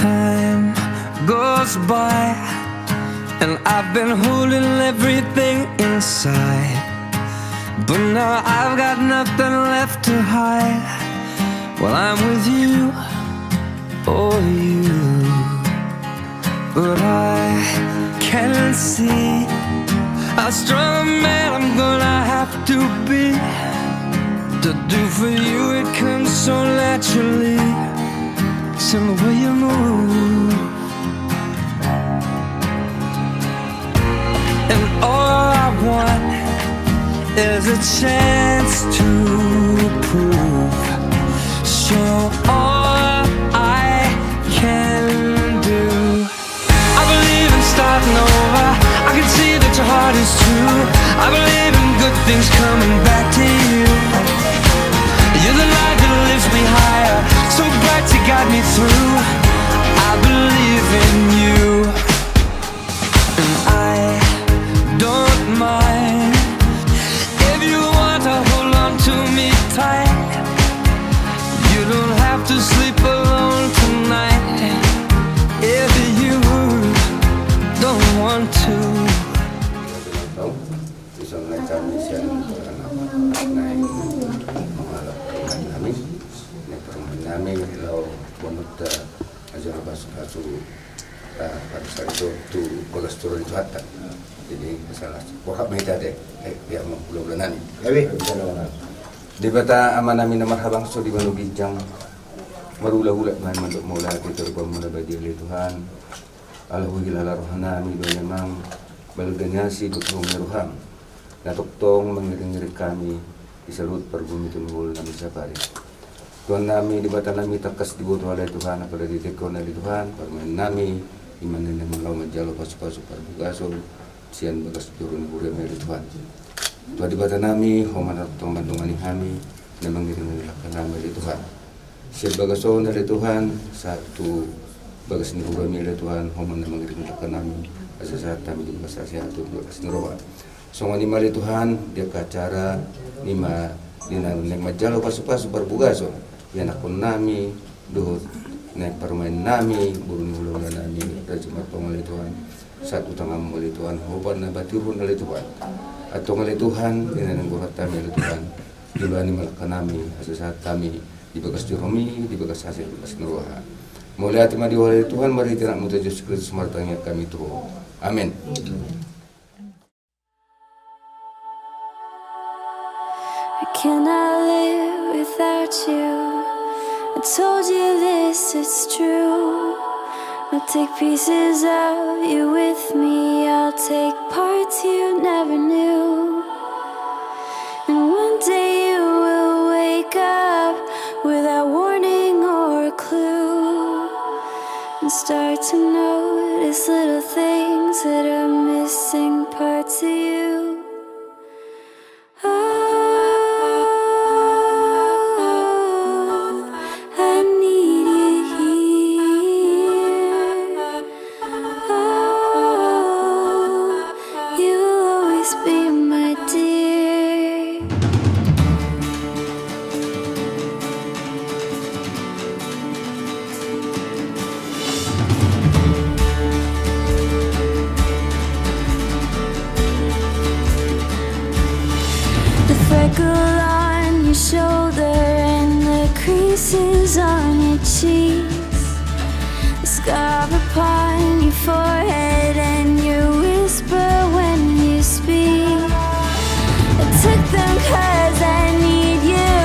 Time goes by and I've been holding everything inside, but now I've got nothing left to hide. Well, I'm with you, oh you, but I can't see how strong a man I'm gonna have to be to do for you. It comes so naturally, it's in the way you move. And all I want is a chance to prove, show all I can do. I believe in starting over, I can see that your heart is true. I believe in good things coming back to you. You're the light that lifts me higher, so bright you got me through. I believe in you, and I don't mind if you want to hold on to me tight. You don't have to sleep alone tonight if you don't want to. Bisa menaikkan misi yang naik kami naik kalau bonut ajar bahasa pada saat itu tu bagas turun itu hatta jadi masalah wakaf mereka deh pihak bulan nani di bata amanami nama habang so di manu bijang marulah-ulah man mandok mula kita bermula bagi Tuhan alhamdulillah rohana mi do memang balganya si dukung roham natuktong mengiring kami disalut perbumi tunggul nami sapari Tuhan nami di bata nami takas dibutuh oleh Tuhan apada ditekon oleh Tuhan permain nami iman yang mengalau menjalo pasu-pasu perbugaso sian bagas turun bure dari Tuhan Tuhan di bata nami homan atong bandungan kami na mengiring kami dari Tuhan sian bagaso dari Tuhan satu bagas ni bure dari Tuhan homan na mengiring kami asa saat kami di bagas sehat tu bagas neroa songo ni mali Tuhan dia kacara nima dina nek majalo pasu-pasu perbugaso yan akon nami do nek permain nami burun ulang nami rajumat pangali Tuhan satu tangam oleh Tuhan hoban na batirun oleh Tuhan atau oleh Tuhan dina nang burat kami oleh Tuhan dilani malaka nami asa saat kami di bagas juromi di bagas hasil bagas neroha mulai hati madi oleh Tuhan mari tidak muta Yesus Kristus martanya kami Tuhan amin. I cannot live without you. I told you this, it's true. I'll take pieces of you with me. I'll take parts you never knew. And one day you will wake up without warning or a clue, and start to notice little things that are missing parts of you. On your shoulder and the creases on your cheeks, the scar upon your forehead and your whisper when you speak. I took them 'cause I need you.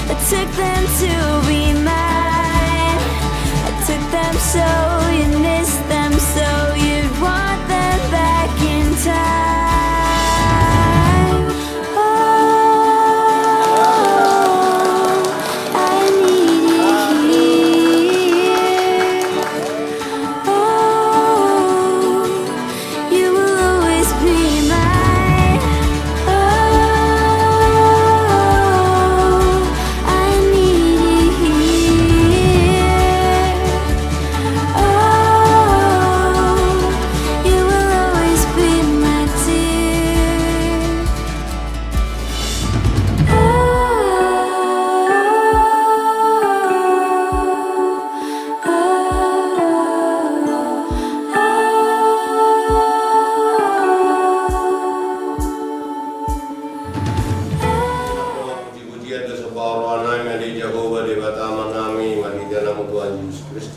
I took them to be mine. I took them so you missed them, so you'd want them back in time.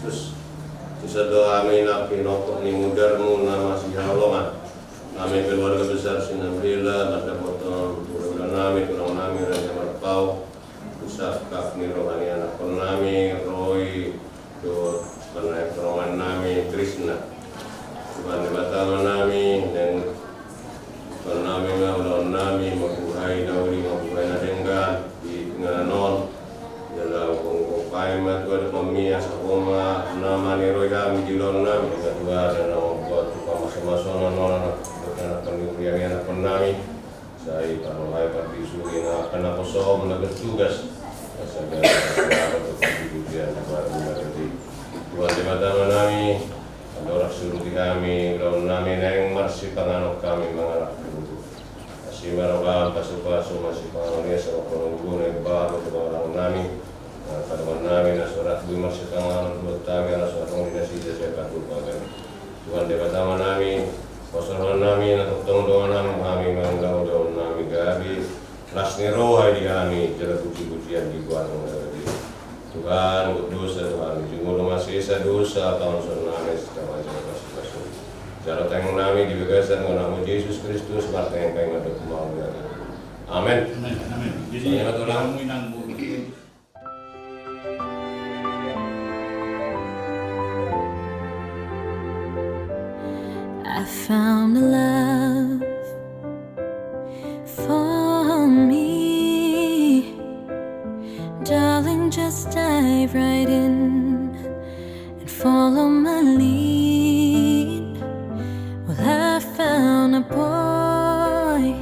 Kristus. Sedoa mina pinokok ni mudarmu nama si halongan. Nami keluarga besar sinamrila mata potong udah nami kurang nami raja merpau. Usah kak ni rohani anak nami Roy do pernah rohani nami Krishna. Tuhan batama nami dan nami maulon nami mabuhay dauli mabuhay na denggan di nganon dalam kongkopai matuad pemia sakoma nama ni Roy kami dilon nami kedua dan nama buat tukang masing-masing nonon anak pendidikan anak penami saya kalau hai pati suri na kana kosom na bertugas saya untuk pendidikan baru dari Tuhan di mata nami orang suruh kami lawan nami neng masih panganok kami mengarah dulu masih maroga pasu-pasu masih panganoknya sama penunggu nih baru ke orang nami pada nami na surat gue masih panganok buat kami na surat komunikasi saya bantu kami Tuhan di mata nami Pasaran nami na tungtong nami kami manggaw daw nami gabi lasni rohay di kami jala puji-pujian di buwan ng Tuhan dosa Tuhan jumuro masisa dosa tahun nami setawa jala pasipasyo jala tayong nami dibagasan ng namo Jesus Kristus marta yang kayo matutumaw natin Amen. Amen. Jadi yang minang bu. I found a love for me. Darling, just dive right in and follow my lead. Well, I found a boy,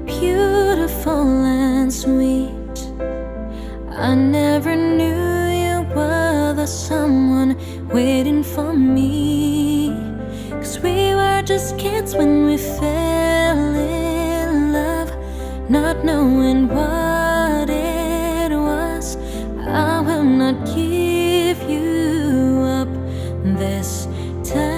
beautiful and sweet. I never knew you were the someone waiting for me. 'Cause we were just kids when we fell in love, not knowing what it was. I will not give you up this time.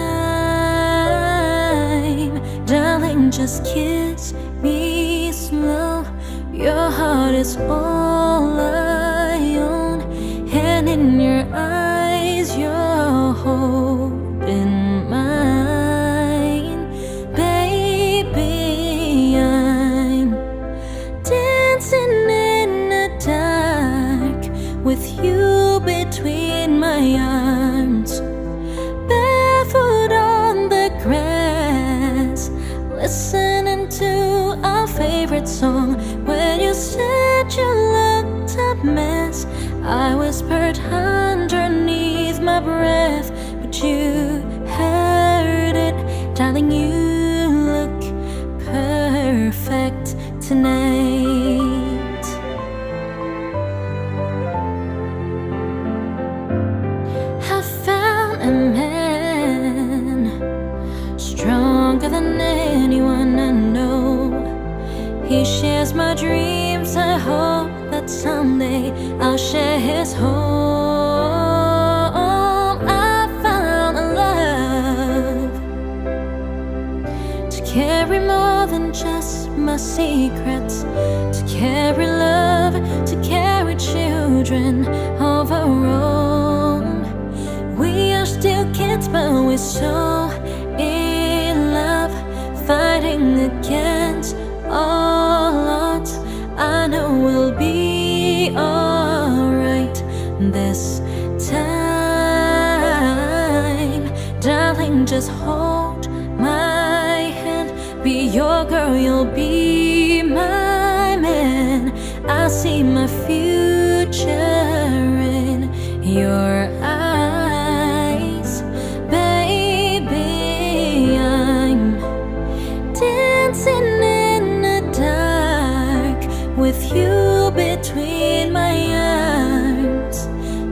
Darling, just kiss me slow. Your heart is all I own, and in your eyes you're holding mine. Baby, I'm dancing in the dark with you between my arms, barefoot on the grass, listening to our favorite song. When you said you looked a mess, I whispered underneath my breath, but you heard it. Darling, you look perfect tonight. I found a man stronger than anyone I know. He shares my dreams. I hope that someday I'll share his home. I found a love to carry more than just my secrets, to carry love, to carry children of our own. We are still kids, but we're so in love, fighting against all odds. I know we'll be alright this time. Darling, just hold my hand. Be your girl, you'll be my man. I see my future in your eyes. Baby, I'm dancing in the dark with you between my arms,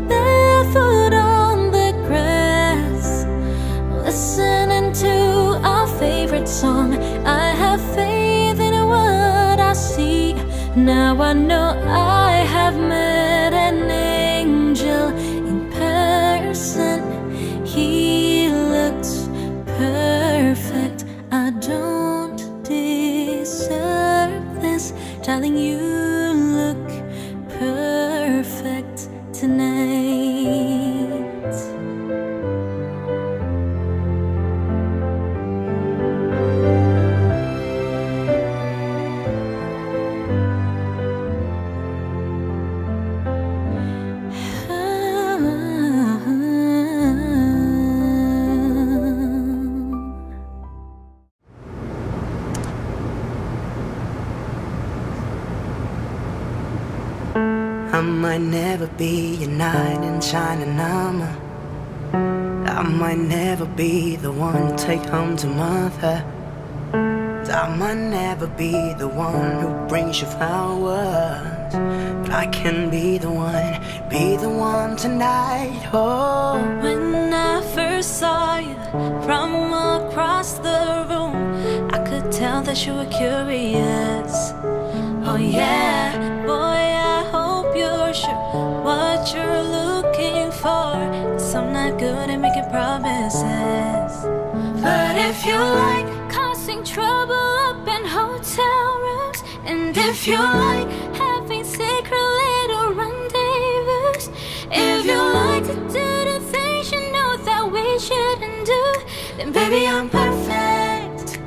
barefoot on the grass, listening to our favorite song. I have faith in what I see. Now I know I have met an angel in person. He looks perfect. I don't deserve this. Darling, you look perfect tonight. might never be your knight in shining armor. I might never be the one to take home to mother. I might never be the one who brings you flowers, but I can be the one tonight. Oh, When I first saw you from across the room, I could tell that you were curious. Oh yeah, boy, I hope you're sure what you're looking for. 'Cause I'm not good at making promises. But if you like causing trouble up in hotel rooms, and if you like having secret little rendezvous, if you like to do the things you know that we shouldn't do, then baby, I'm perfect.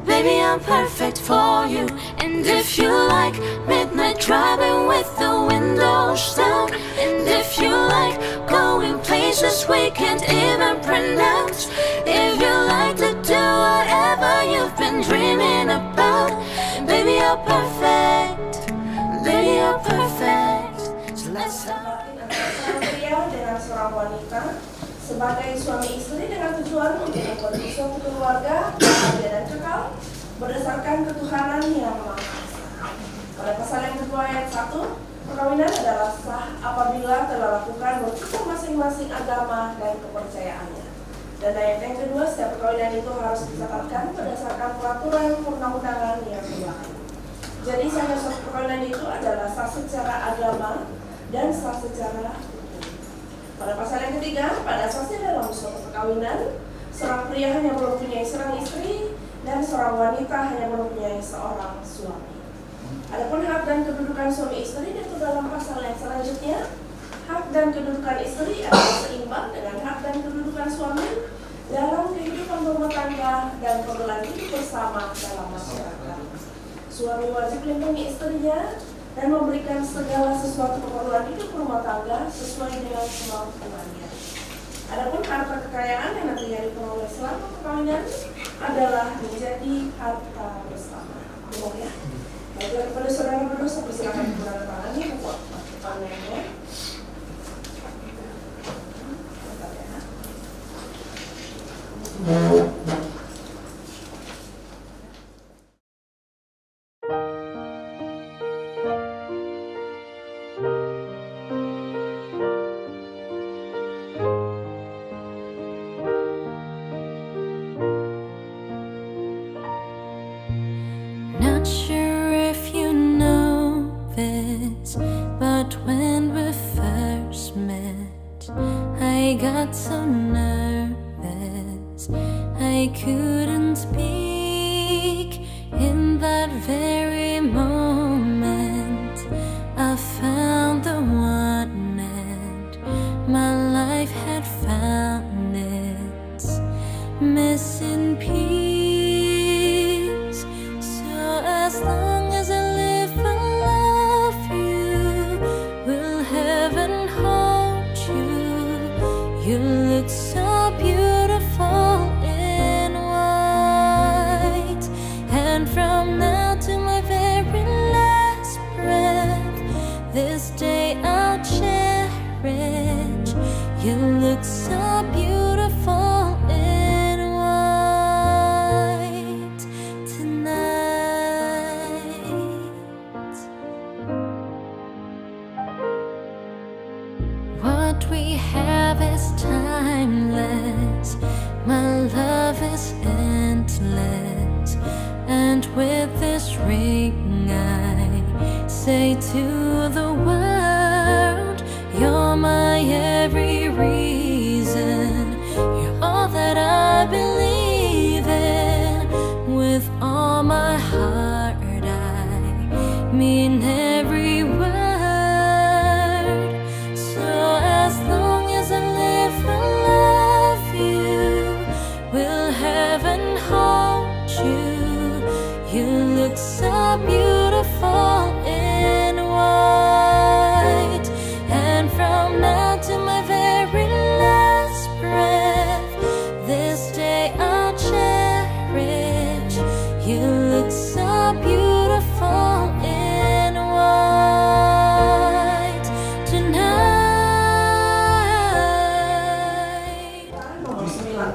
Baby, I'm perfect for you. And if you like midnight driving with the windows down, and if you like going places we can't even pronounce, if you like to do whatever you've been dreaming about, baby, you're perfect. Baby, you're perfect. So let's Seorang pria dengan seorang wanita sebagai suami istri dengan tujuan untuk membuat suatu keluarga bahagia dan kekal berdasarkan ketuhanan yang Maha Esa. Pada pasal yang kedua ayat 1, perkawinan adalah sah apabila telah lakukan menurut masing-masing agama dan kepercayaannya. Dan ayat yang kedua, setiap perkawinan itu harus dicatatkan berdasarkan peraturan perundang-undangan yang berlaku. Jadi satu perkawinan itu adalah sah secara agama dan sah secara hukum. Pada pasal yang ketiga, pada asasnya dalam suatu perkawinan, seorang pria hanya mempunyai seorang istri dan seorang wanita hanya mempunyai seorang suami. Adapun hak dan kedudukan suami istri itu dalam pasal yang selanjutnya, hak dan kedudukan istri adalah seimbang dengan hak dan kedudukan suami dalam kehidupan rumah tangga dan penggelan hidup bersama dalam masyarakat. Suami wajib melindungi istrinya dan memberikan segala sesuatu keperluan hidup rumah tangga sesuai dengan kemampuannya. Adapun harta kekayaan yang nantinya diperoleh selama perkawinan adalah menjadi harta bersama. Ya. Baiklah, kepada saudara berdosa, persilakan menandatangani buku panennya. Not sure if you know this, but when we first met, I got so nervous I couldn't speak. In that very moment, I found the one, and my life had found its missing piece. As long as I live, I love you. Will heaven hold you? You look so beautiful in white. And from now to my very last breath, this day I'll cherish. You look so beautiful in white tonight. What we have is timeless. My love is endless. And with this ring I say to the world, you're my every reason.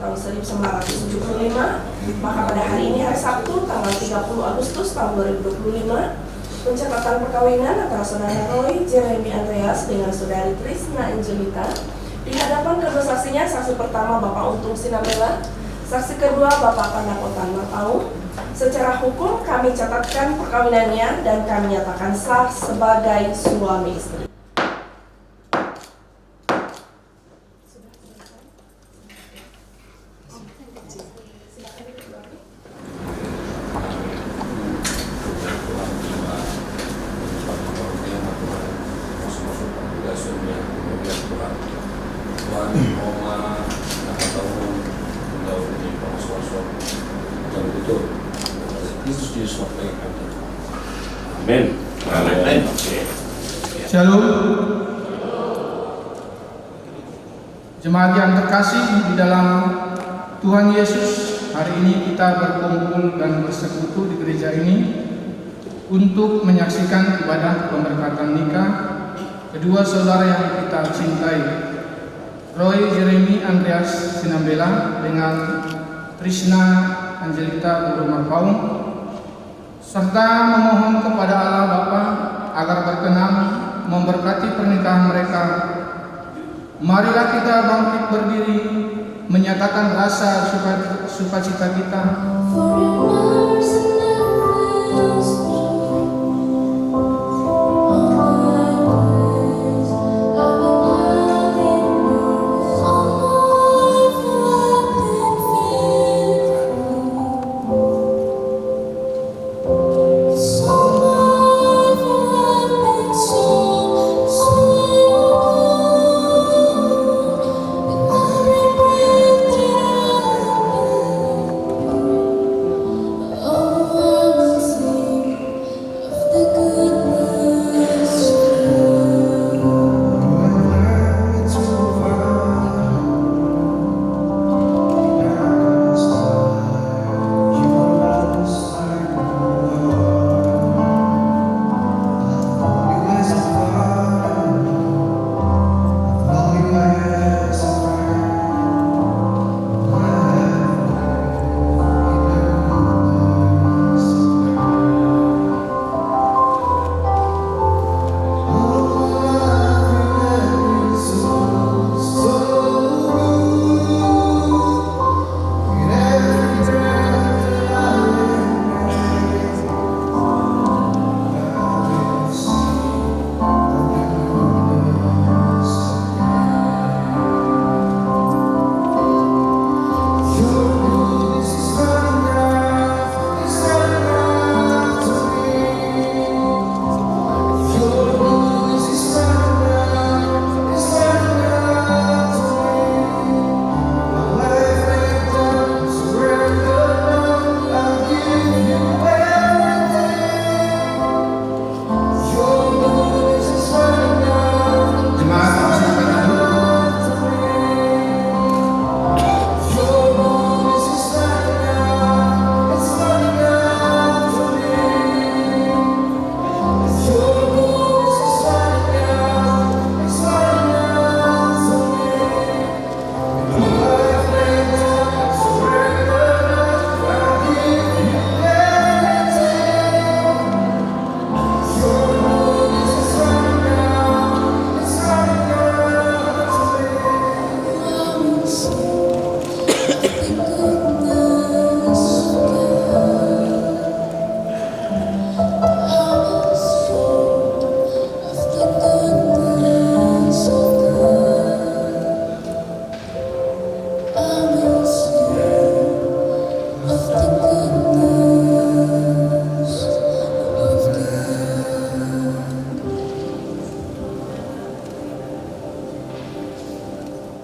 tahun 1975. Maka pada hari ini, hari Sabtu, tanggal 30 Agustus tahun 2025, pencatatan perkawinan antara saudara Roy Jeremy Andreas dengan saudari Trisna Angelita. Di hadapan kedua saksinya, saksi pertama Bapak Untung Sinambela, saksi kedua Bapak Pandapotan Marpaung. Secara hukum kami catatkan perkawinannya dan kami nyatakan sah sebagai suami istri. Amin. Amin. Shalom. Jemaat yang terkasih di dalam Tuhan Yesus, hari ini kita berkumpul dan bersekutu di gereja ini untuk menyaksikan ibadah pemberkatan nikah kedua saudara yang kita cintai, Roy Jeremy Andreas Sinambela dengan Trisna Angelita Marpaung, serta memohon kepada Allah Bapa agar berkenan memberkati pernikahan mereka. Marilah kita bangkit berdiri, menyatakan rasa sukacita kita.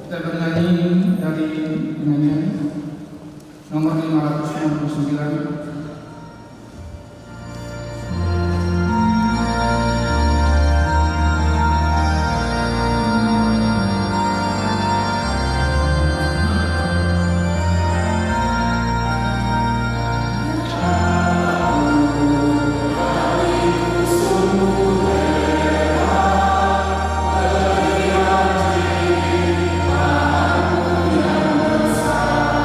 Kita bernyanyi dari nyanyian nomor 599. Aku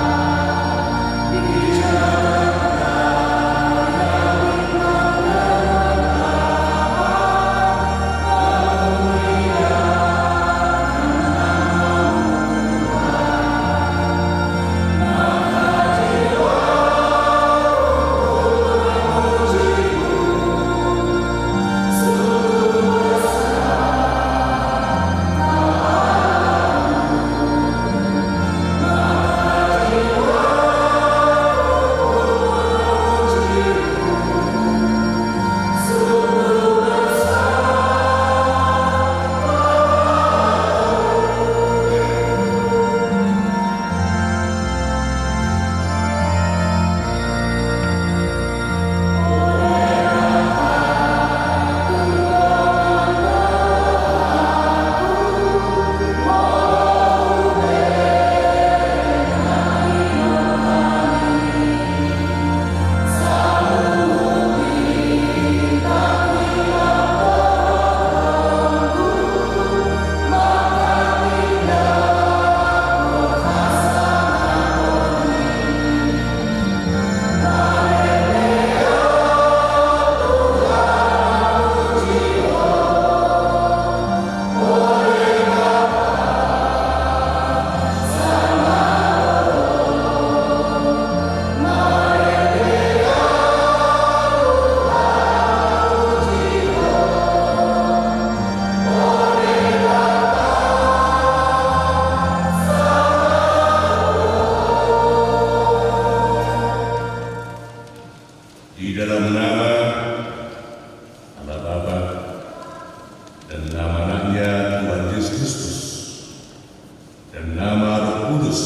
dan nama Roh Kudus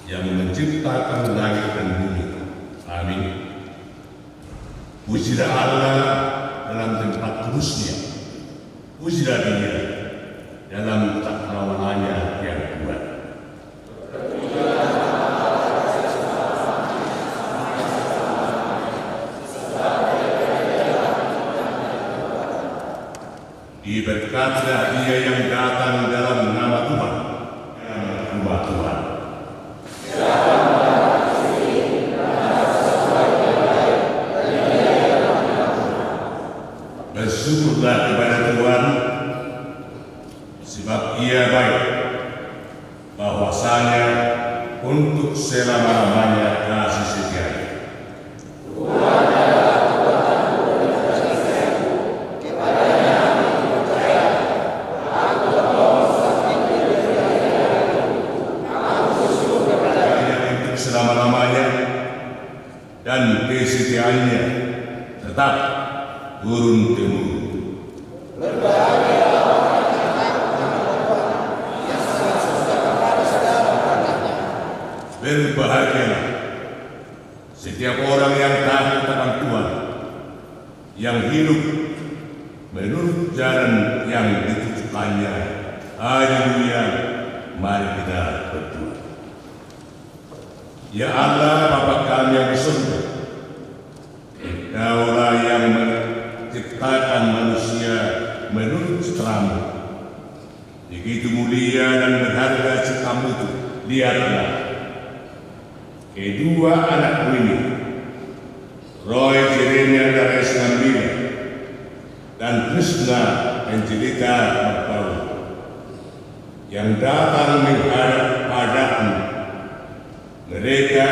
yang menciptakan langit dan bumi. Amin. Pujilah Allah dalam tempat kudusnya, pujilah Dia dalam takrawannya yang kuat. Diberkatilah Dia yang datang dalam nama Tuhan, dalam rumah Tuhan. Bersyukurlah kepada Tuhan, sebab Ia baik, bahwasanya untuk selama-lamanya kasih setianya. Selama-lamanya dan kesetiaannya tetap turun-temurun. Berbahagialah setiap orang yang takut akan Tuhan, yang hidup menurut jalan yang ditunjukkannya. Haleluya, mari kita berdoa. Ya Allah, Bapa kami yang di surga, Engkaulah yang menciptakan manusia menurut ciptamu. Begitu mulia dan berharga ciptamu itu. Lihatlah kedua anakmu ini, Roy Jeremia dari Sambila dan Krishna Angelita Marpaula, yang datang menghadap padamu. Mereka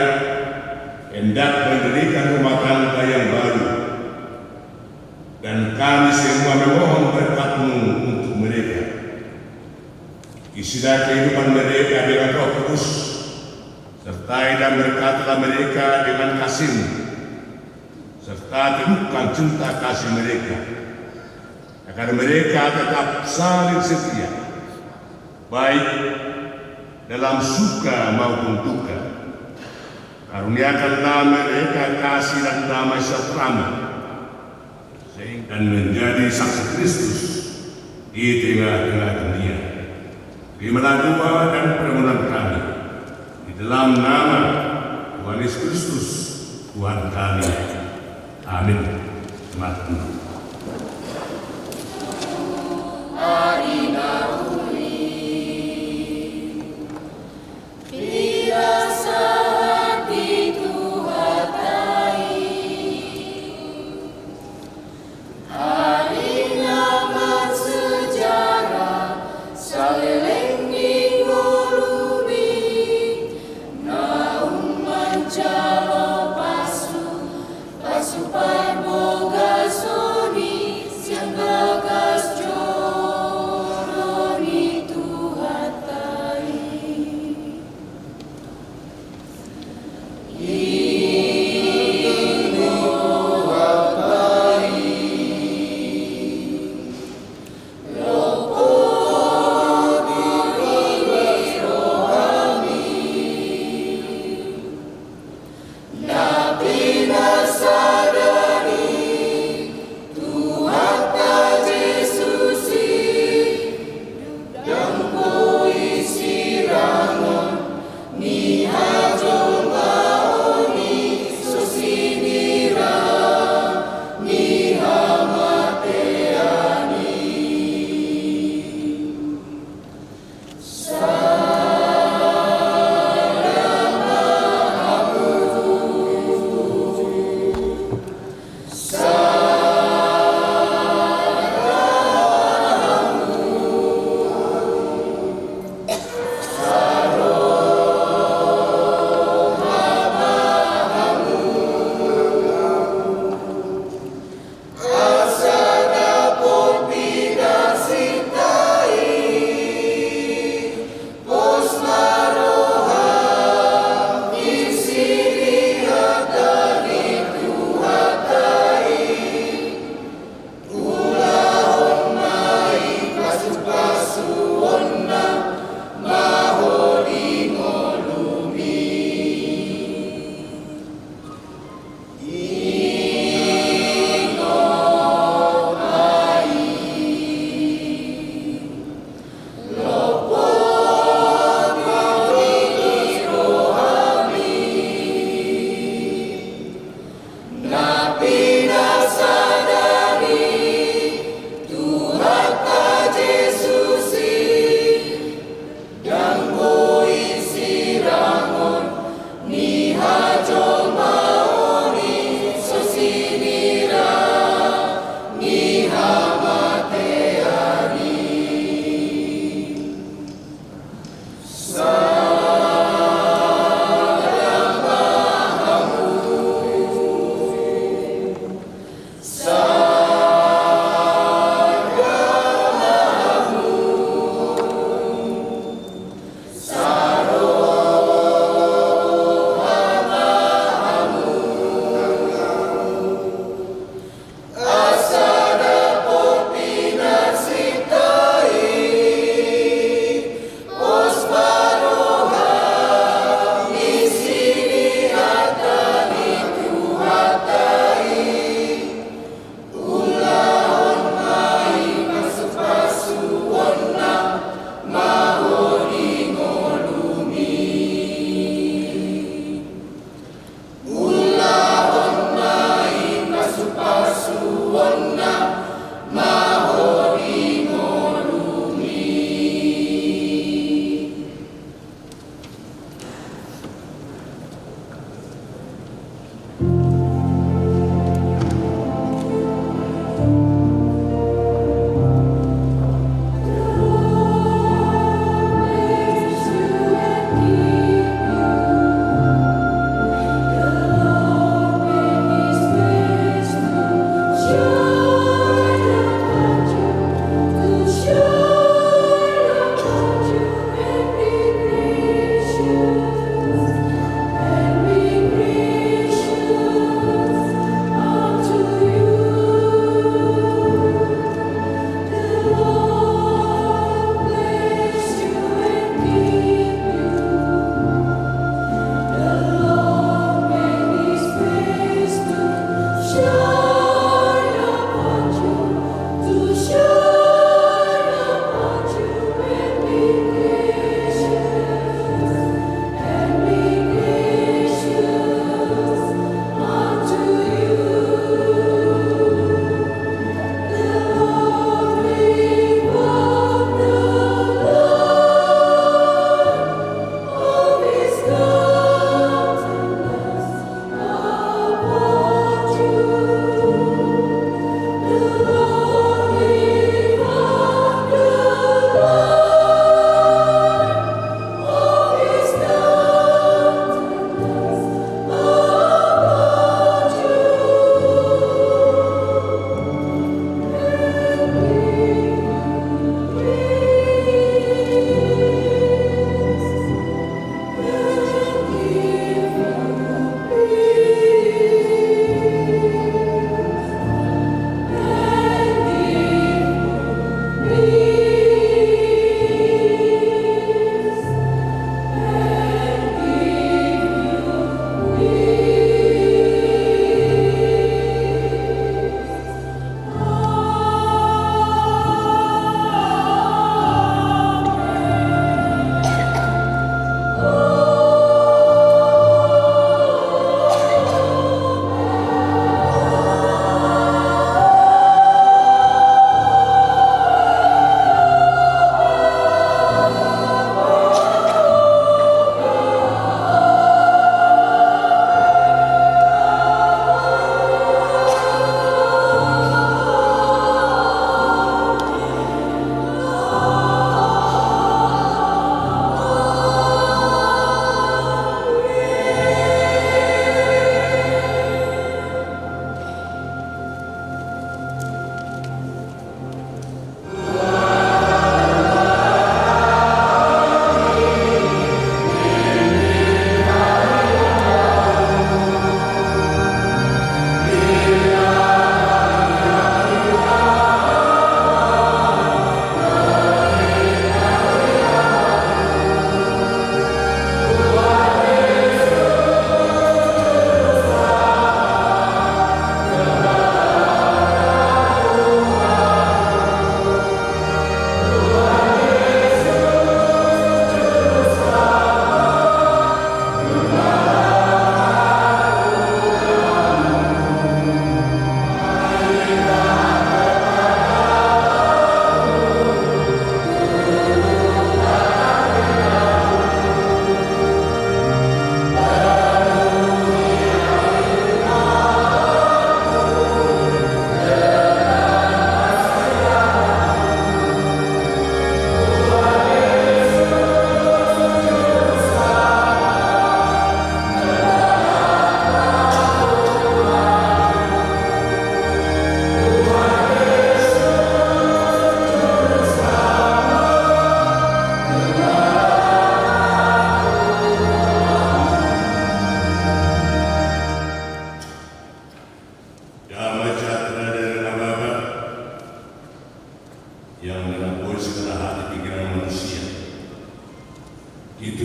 hendak mendirikan rumah tangga yang baru, dan kami semua memohon berkat-Mu untuk mereka. Isilah kehidupan mereka dengan Roh Kudus, sertai dan berkatilah mereka dengan kasih-Mu, serta teguhkan cinta kasih mereka, agar mereka tetap saling setia, baik dalam suka maupun duka. Karuniakanlah mereka kasih dan damai sejahtera-Mu, sehingga menjadi saksi Kristus di tengah-tengah dunia. Terimalah doa dan permohonan kami di dalam nama Tuhan Yesus Kristus, Tuhan kami. Amin. Selamat Tuhan. Pasu parmoga so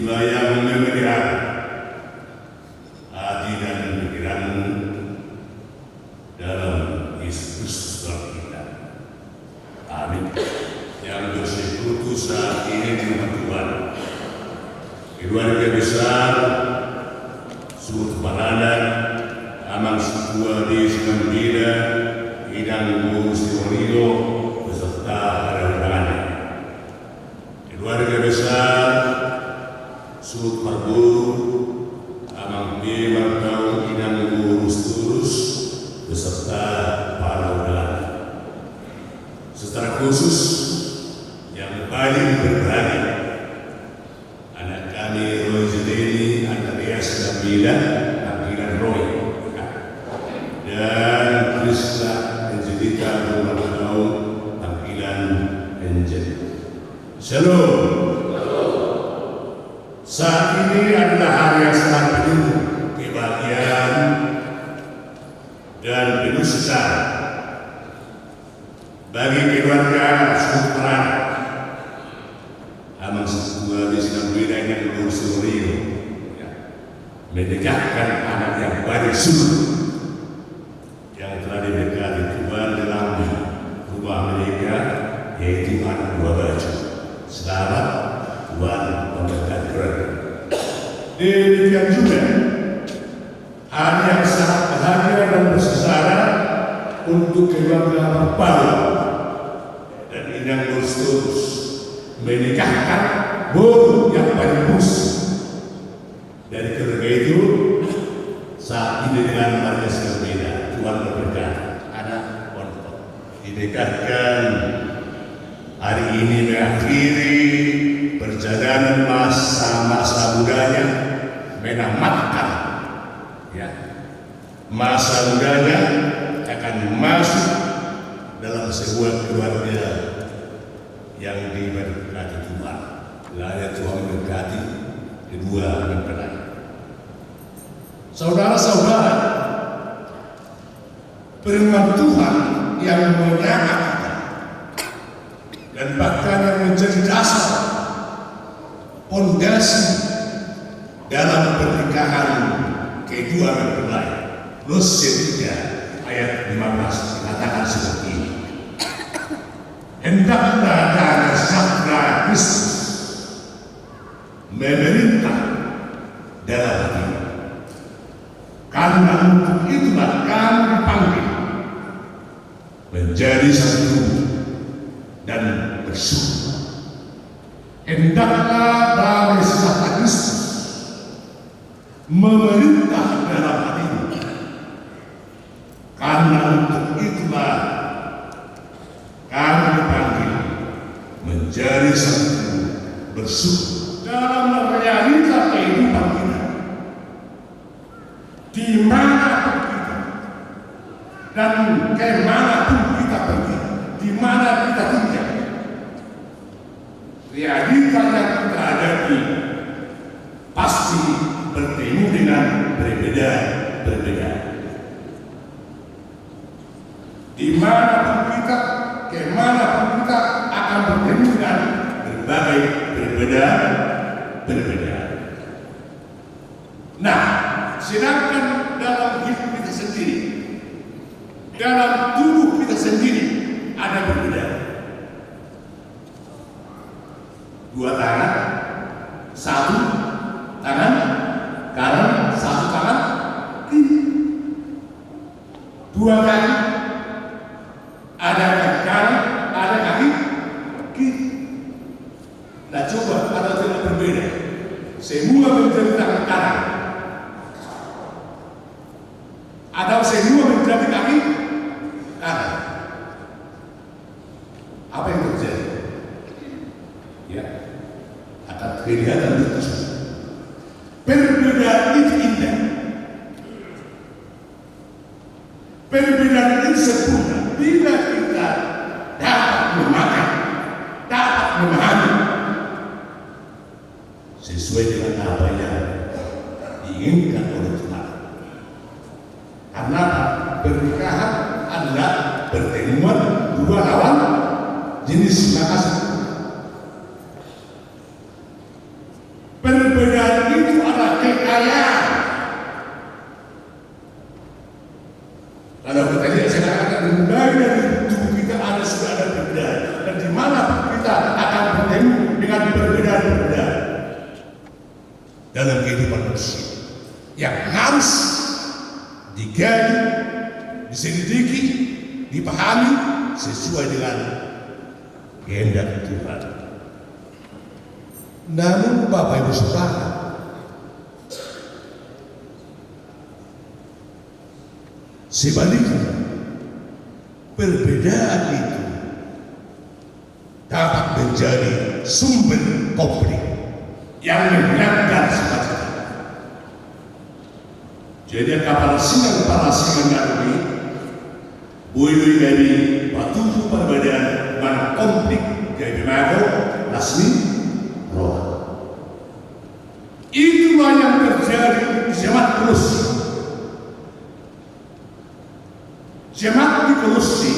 itulah yang memelihara hati dan pikiranmu dalam Yesus Kristus kita. Amin. Yang bersekutu saat ini di rumah Tuhan, keluarga besar Suruh Paranan, Amang Setua di Sinambila, Idang Mustiwarido, beserta para undangannya. Keluarga besar Suruh Parburu, Amang B. Martau, Idang Musturus, beserta para undangannya. Secara khusus yang paling berbahagia, anak kami Roy Zedeni, Andreas Nabila, panggilan Roy, dan Krishna Angelita Romanau, panggilan Angel. Shalom. Saat ini adalah hari yang sangat penuh kebahagiaan dan penuh sejarah bagi keluarga Sultan Amang Setua di Sinambila yang mengurus Rio, menikahkan anak yang paling sulung yang telah diberkati Tuhan dalam rumah mereka, yaitu anak buah baju. Selamat, Tuhan memberkati keluarga. Demikian juga hari yang sangat bahagia dan bersejarah untuk keluarga Merpau dan Inang Musturus menikahkan Boru yang paling musuh. Dari keluarga itu saat ini dengan marga berbeda, Tuhan berberkati anak pondok dinikahkan hari ini mengakhiri perjalanan masa mudanya, menamatkan ya masa mudanya, akan masuk dalam sebuah keluarga yang diberkati Tuhan. Layak Tuhan memberkati kedua mempelai. Saudara-saudara, firman Tuhan yang menyatakan dan bahkan yang menjadi dasar pondasi dalam pernikahan kedua mempelai. Kolose 3 ayat 15 dikatakan seperti ini. Hendaklah darah sabda Kristus memerintah dalam hati, karena untuk itulah kami dipanggil menjadi satu dan bersatu. Hendaklah darah sabda Kristus memerintah dalam hati, karena untuk itulah kami dipanggil menjadi satu bersatu dalam realita kehidupan kita, di mana pun kita dan kemanapun kita pergi, di mana kita tinggal, realita yang kita hadapi pasti bertemu dengan berbeda. Di mana pun kita, kemanapun kita akan bertemu dengan berbagai berbeda. Nah, sedangkan dalam hidup kita sendiri, dalam tubuh kita sendiri ada berbeda. Dua tangan, satu tangan kanan, satu tangan kiri. Dua kaki, ada kaki kanan, ada kaki kiri. Nah, coba kalau tidak berbeda, semua menjadi tangan kanan atau semua menjadi kaki kanan, apa yang terjadi? Ya, akan kelihatan betul. Perbedaan itu indah, perbedaan itu sempurna bila kita dapat memakan, dapat memahami sesuai dengan apa yang diinginkan oleh Tuhan. Karena pernikahan adalah pertemuan dua lawan jenis. Maka kekayaan. Kalau kita lihat sekarang, mulai dari tubuh kita sudah ada perbedaan, dan di mana kita akan bertemu dengan perbedaan-perbedaan dalam kehidupan manusia yang harus digali, diselidiki, dipahami sesuai dengan kehendak Tuhan. Namun Bapak Ibu Saudara, sebaliknya perbedaan itu dapat menjadi sumber konflik yang menyenangkan semacam. Jadi kapal singa Ngarubi boleh dari batu perbedaan dengan konflik dari Mako Lasmi Roh. Itulah yang terjadi di jemaat Kolosi. Jemaat di Kolosi,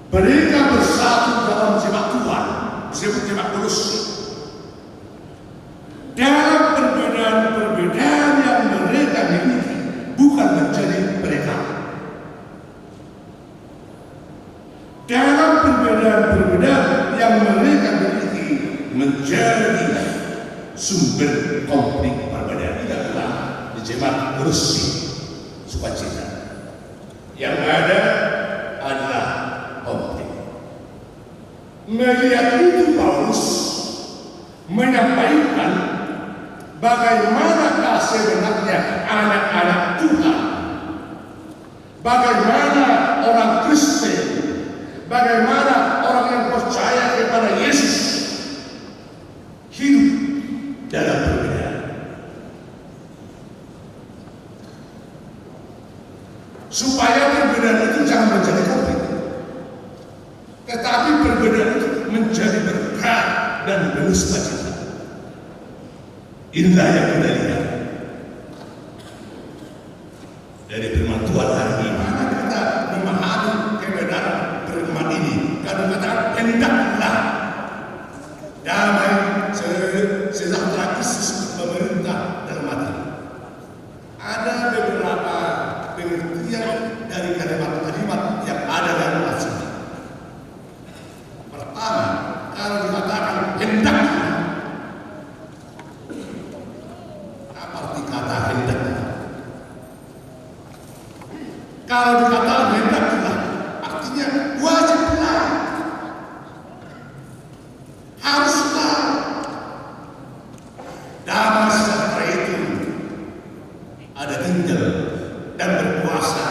mereka bersatu dalam jemaat Tuhan, disebut jemaat Kolosi. Dalam perbedaan-perbedaan yang mereka miliki, bukan menjadi mereka. Dalam perbedaan-perbedaan yang mereka miliki, menjadi sumber konflik perbedaan. Tidaklah di jemaat Kolosi sukacita. Yang ada adalah konflik. Melihat itu Paulus menyampaikan bagaimanakah sebenarnya anak-anak Tuhan, bagaimana orang Kristen, bagaimana orang yang percaya kepada Yesus hidup dalam perbedaan. Supaya perbedaan itu jangan menjadi konflik, tetapi perbedaan itu menjadi berkat dan penuh sukacita. Inilah yang kita lihat dari firman Tuhan hari ini. Mana kita memahami kebenaran firman ini? Karena katakan hendaklah damai sejahtera Kristus memerintah dalam hati. Ada beberapa pengertian dari kalimat-kalimat yang ada dalam ayat. Pertama, kalau dikatakan hendaklah, apa arti kata hendaklah? Kalau dikatakan hendaklah, artinya wajiblah, haruslah. Damai sejahtera itu ada tinggal dan berkuasa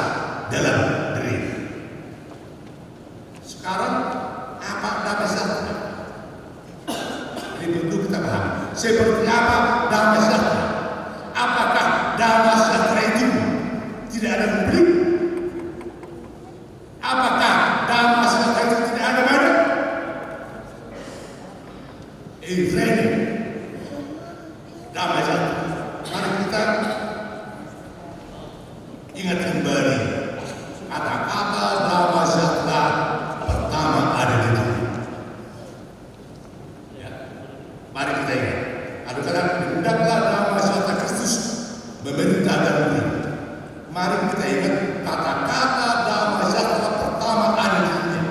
dalam diri. Sekarang apa damai sejahtera? Ini perlu kita pahami. Seperti apa damai sejahtera? Apakah damai sejahtera itu tidak ada konflik? Apakah damai sejahtera itu tidak ada mana? Ini damai sejahtera. Mari kita ingat kembali kata-kata damai sejahtera pertama ada di dunia. Ya. Mari kita ingat. Ada kata hendaklah damai sejahtera Kristus memerintah dalam diri. Mari kita ingat kata-kata damai sejahtera pertama ada di dunia.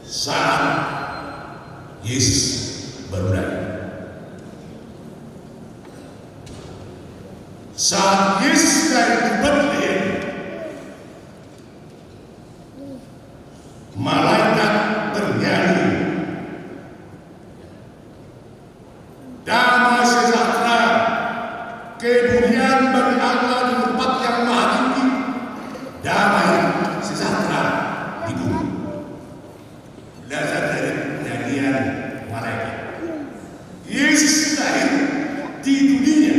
Saat Yesus baru datang. Saat Yesus lahir di Betlehem, malaikat bernyanyi, damai sejahtera, kemuliaan bagi Allah di tempat yang maha tinggi, damai sejahtera di bumi. Belajar dari nyanyian malaikat. Yesus lahir di dunia.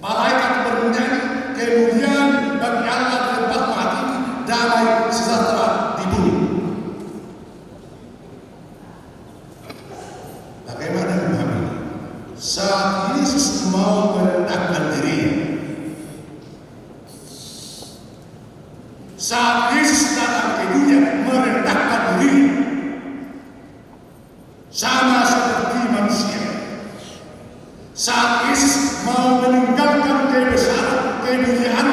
Malaikat bernyanyi, kemuliaan bagi Allah di tempat maha tinggi, damai sejahtera di bumi. Bagaimana memahami? Saat Yesus mau merendahkan dirinya, saat Yesus datang ke dunia merendahkan dirinya, sama seperti manusia. Saat Yesus mau meninggalkan kebesaran, kemuliaan,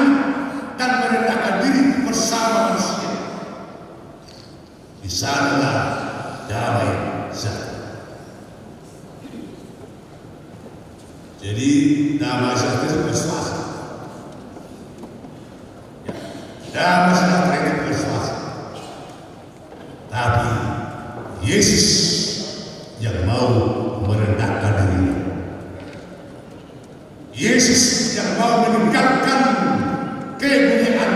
dan merendahkan diri bersama manusia, di sanalah damai sejahtera. Jadi damai sejahtera itu persuasi. Damai sejahtera itu persuasi. Tapi Yesus yang mau merendahkan diri. Yesus yang mau meninggalkan kemuliaan.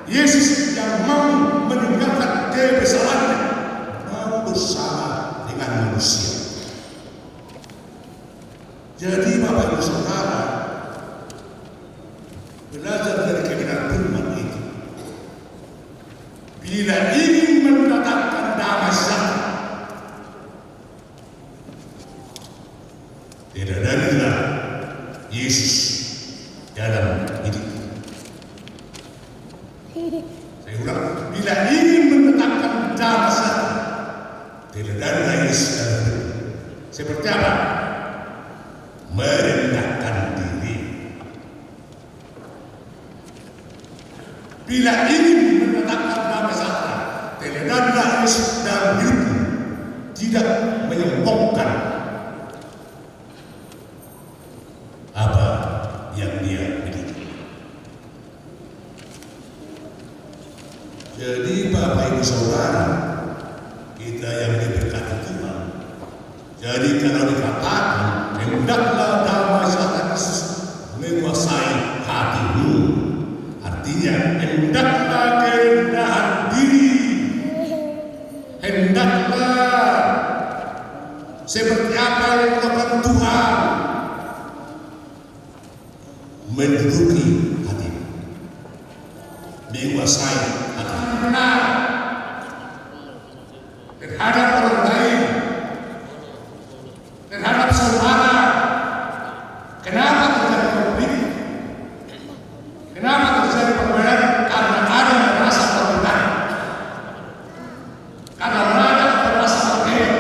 Yesus yang mau meninggalkan kebesarannya, mau bersama dengan manusia. Jadi Bapak Ibu Saudara, belajar dari kebenaran firman itu. Bila ingin mendatangkan damai sejahtera, tidak darilah Yesus dalam hidup. Saya ulang, bila ingin mendatangkan damai sejahtera, tidak darilah Yesus dalam hidup. Seperti apa? Merendahkan diri. Bila ingin mendatangkan damai sejahtera, tidak darilah Yesus dalam hidup. Tidak menyombongkan apa yang dia miliki. Jadi Bapak Ibu Saudara, kita yang diberkati Tuhan, jadi kalau dikatakan hendaklah damai sejahtera Kristus menguasai hatimu, artinya hendaklah kerendahan diri, hendaklah seperti apa yang dilakukan Tuhan menduduki hatimu, menguasai hatimu. Benar terhadap orang lain, terhadap saudara. Kenapa terjadi konflik? Kenapa terjadi perbedaan? Karena ada yang merasa terbeban, karena ada yang merasa terhebat,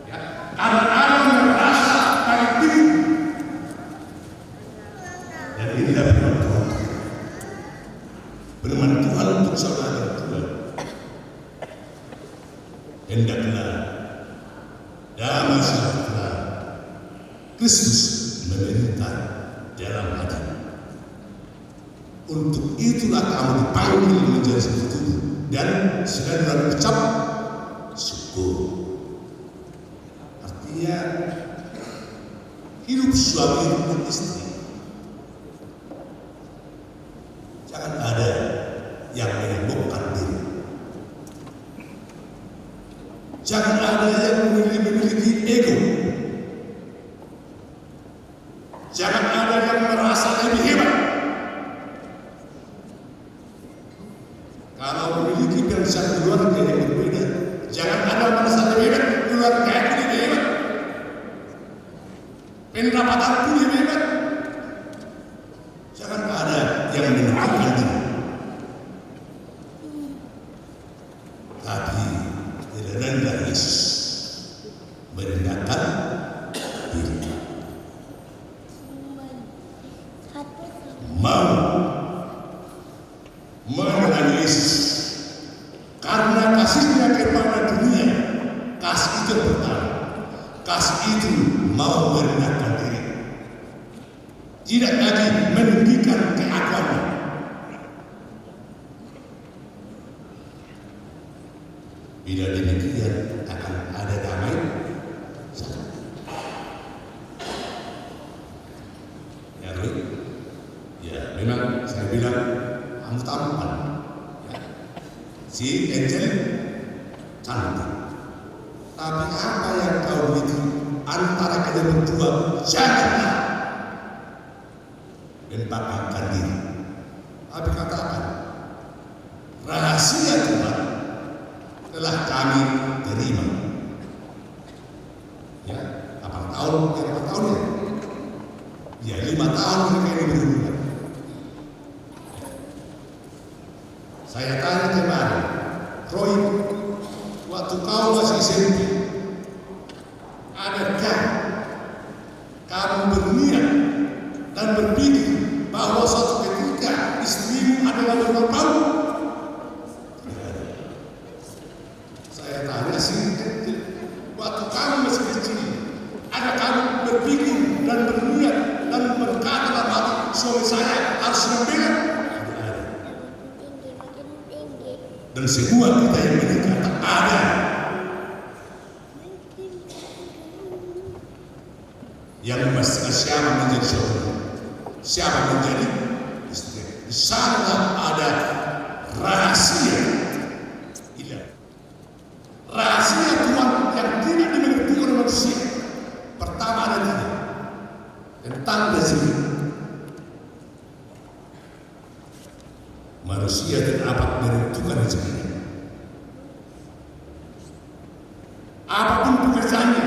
ya, karena ada yang merasa paling tinggi. Dan inilah firman Tuhan. Firman Tuhan untuk saudara Tuhan. Hendaklah damai sejahtera Kristus memerintah dalam hatimu. Untuk itulah kamu dipanggil menjadi sekutu dan segala ucap syukur. Artinya hidup suami dan istri, jangan ada yang menyombongkan diri. Jangan ada yang memiliki ego. Jangan ada yang merasa lebih hebat. Kalau memiliki perencanaan keluarga yang berbeda, jangan ada yang merasa lebih hebat. Keluarga aku lebih hebat, pendapatanku lebih hebat. Jangan ada yang menentukan diri. Tapi rendah Yesus merendahkan diri, mau melayani Yesus karena kasihnya kepada dunia. Kasih itu pertama, kasih itu mau merendahkan diri, tidak lagi meninggikan keakuannya. Bila demikian akan ada damai sejahtera. Ya, ya, memang saya bilang kamu tampan, ya. Si Angel cantik, tapi apa yang kau miliki antara kalian berdua, janganlah membanggakan diri. Tapi katakan rahasia Tuhan telah kami terima. Ya, 8 tahun, 8 tahun ya. Ya 5 tahun mereka ini berhubungan. Saya tanya kemarin, Roy si Selvi, adakah kamu berniat dan berpikir bahwa suatu ketika istrimu adalah luar kamu? Saya tanya sih, waktu kamu masih kecil, ada kamu berpikir dan berniat dan berkata dalam hati, suami saya harus membela? Dan semua kita yang menikah tak ada yang memastikan siapa menjadi suami, siapa menjadi istri. Di sana ada rahasia ilahi, rahasia Tuhan yang tidak dimengerti oleh manusia. Pertama ada tiga tentang rezeki. Manusia tidak dapat menentukan rezekinya. Apapun pekerjaannya,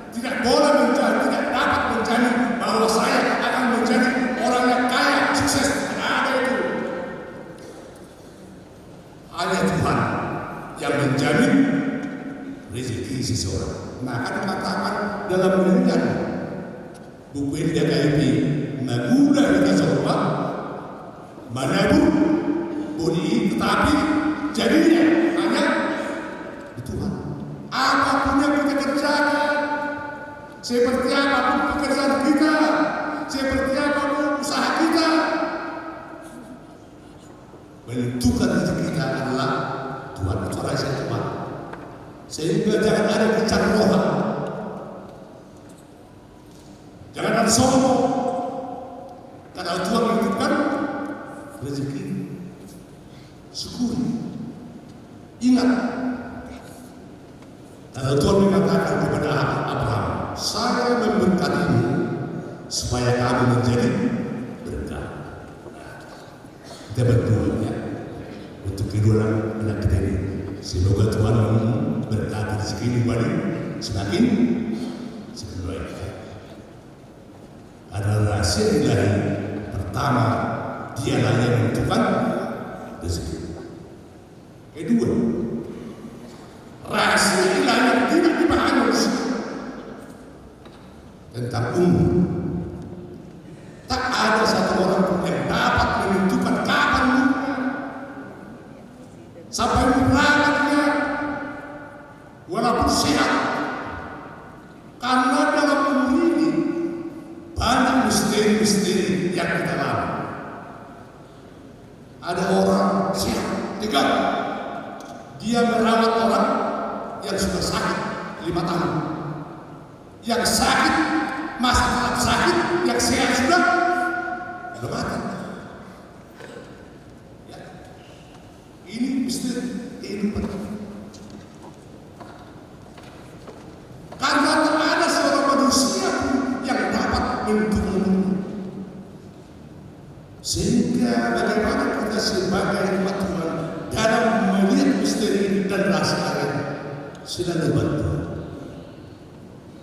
tidak boleh menjadi, tidak dapat menjadi bahwa saya akan menjadi orang yang kaya, sukses. Tidak ada itu. Hanya Tuhan yang menjamin rezeki seseorang. Maka dikatakan dalam Bilangan buku ini DKIP, Naguda kita coba menabur budi, tetapi jadinya hanya di Tuhan. Apapun yang kita kerjakan, seperti apapun pekerjaan kita, seperti apapun usaha kita, menentukan rezeki kita adalah Tuhan. Itu rahasia Tuhan. Sehingga jangan ada kecarohan, jangan ada sombong. Karena Tuhan menentukan rezeki, syukuri. Ingat, karena Tuhan mengatakan kepada Abraham, saya memberkatimu supaya kamu menjadi berkah. Kita berdoa ya untuk kedua anak kita ini. Semoga Tuhan berkati rezeki ini balik semakin baik. Ada rahasia ilahi. Pertama, dialah yang menentukan rezeki. Kedua, rahasia ilahi yang tidak dipahami manusia tentang umur. Tak ada satu orang pun yang dapat menentukan kapan umurnya, sampai umurnya, walaupun sehat. Karena dalam umur ini banyak misteri-misteri yang kita alami. Ada orang sehat, tegak, dia merawat orang yang sudah sakit 5 tahun, yang sakit masih tetap sakit, yang sehat sudah mati. Ya. Ini misteri kehidupan. Karena tak ada seorang manusia yang dapat menentukan umurnya. Sehingga bagaimana kita sebagai umat Tuhan dalam melihat misteri dan rahasia sedang dibantu.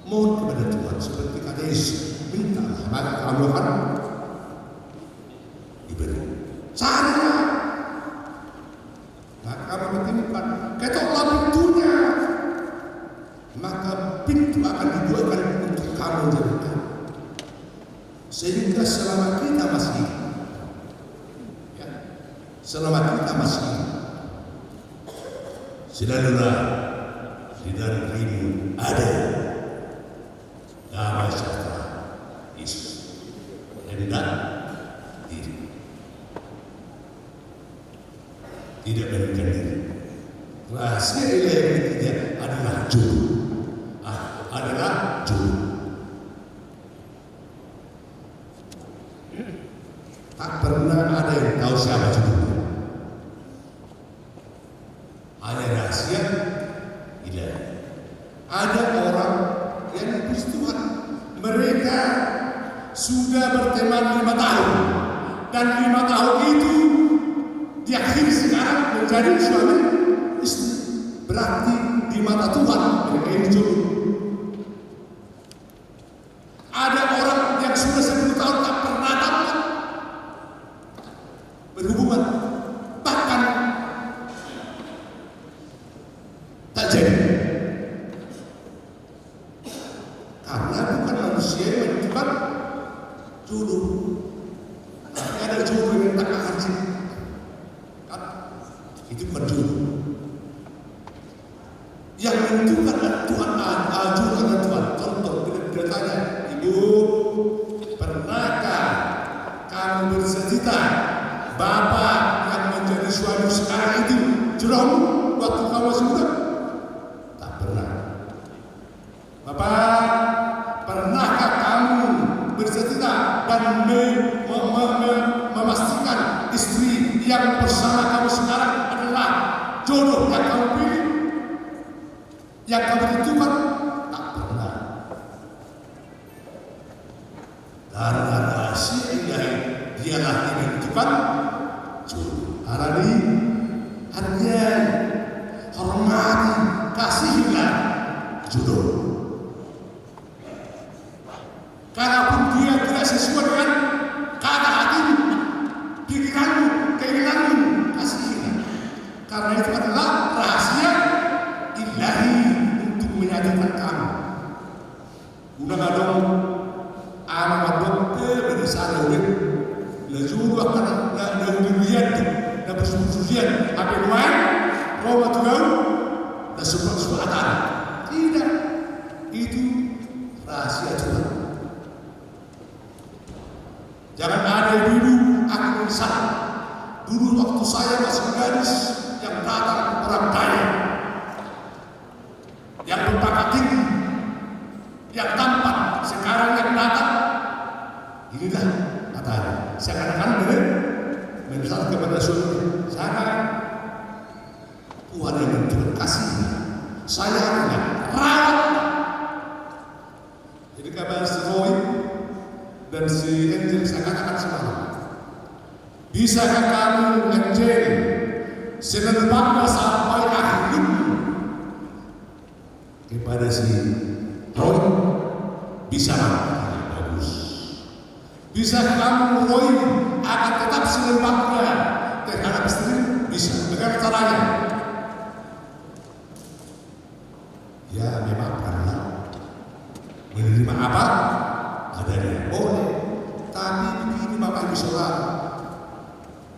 Mohon kepada Tuhan seperti kata Yesus, minta maka kamu akan diberi. Caranya, maka kamu bertimpan, ketoklah pintunya, maka pintu akan dibuatkan untuk kamu jadikan. Sehingga selama kita masih hidup, ya, selama kita masih hidup, selalulah di dalam dirimu ada damai sejahtera Yesus. Hendak diri, tidak menekan diri. Rahasia ilahi yang ketiga adalah jodoh. Adalah jodoh. Tak pernah ada yang tahu siapa jodohnya. Hanya rahasia ilahi. Ada orang yang dipilih Tuhan, mereka sudah berteman 5 tahun, dan 5 tahun itu diakhiri sekarang menjadi suami istri. Berarti di mata Tuhan mereka ini jodoh. Ada orang yang sudah 10 tahun tak pernah dapat berhubungan, bahkan tak jadi. manusia menentukan jodoh. Tapi ada jodoh yang tak haji. Kan? Itu bukan jodoh. Yang menentukan adalah Tuhan, jodoh adalah Tuhan. Contoh, bila tanya, Ibu, pernahkah kamu bercita Bapak yang menjadi suami sekarang itu jodohmu waktu kamu masih muda? Tak pernah. Bapak, pernahkah kamu bercita dan memastikan istri yang bersama kamu sekarang adalah jodoh yang kamu pilih, yang kamu tentukan? Tak pernah. Karena rahasia ilahi dialah yang menentukan jodoh. Harani, hargai, hormati, kasihilah jodoh. Kalaupun dia tidak sesuai dengan kata hatimu, pikiranmu, keinginanmu, kasihilah. Karena itu adalah rahasia ilahi untuk menyatukan kamu. Gunakan dong amat dokter berdasar oleh lejuru akan dilihat dan bersucian apa luar Roma Tuhan dan suatu tidak, itu rahasia Tuhan. Jangan ada dulu aku menyesal. Dulu waktu saya masih gadis yang datang orang kaya, yang berpangkat tinggi, yang tampan. Sekarang yang datang, inilah katanya. Saya katakan menyesal kepada suami. Jangan. Tuhan yang menentukan kasih. Saya hanya rawat. Jadi kabar si Roy dan si Angel saya katakan semalam, bisakah kamu Angel senempatnya sampai akhir hidup kepada si Roy? Bisa bagus. Bisakah kamu Roy akan tetap senempatnya terhadap istri? Bisa. Bagaimana caranya? Ya memang pernah menerima apa adanya, boleh. Tapi begini Bapak Ibu Saudara,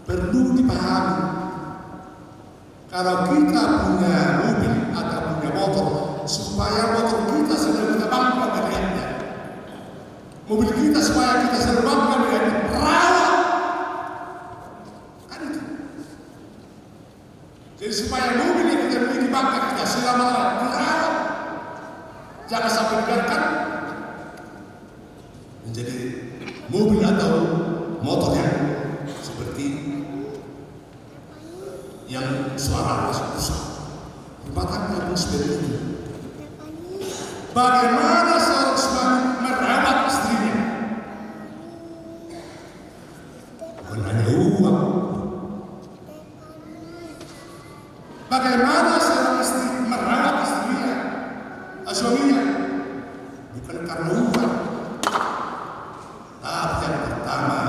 perlu dipahami, kalau kita punya mobil atau punya motor, supaya motor kita sedang kita bangga melihatnya, mobil kita supaya kita sedang bangga melihatnya, rawat. Kan itu. Jadi supaya mobil yang kita miliki bangga kita selama rawat, jangan sampai dibiarkan menjadi mobil atau motor yang seperti yang suara rusak. Tempatnya pun seperti itu. Bagaimana seorang suami merawat istrinya? Bukan hanya uang. Bagaimana seorang istri merawat istrinya, suaminya? Bukan karena uang. Tapi yang pertama,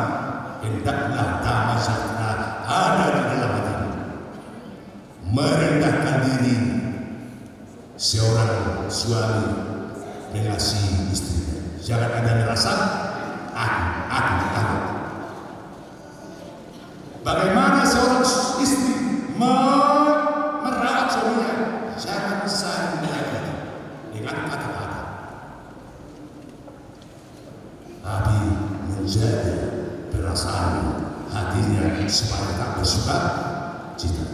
hendaklah damai sejahtera ada di dalam hatimu. Merendahkan diri seorang suami mengasihi istrinya. Jangan ada merasa aku. Bagaimana seorang istri merawat suaminya? Jangan saling menyakiti dengan kata-kata, tapi menjaga perasaan hatinya supaya tak bersuka cita.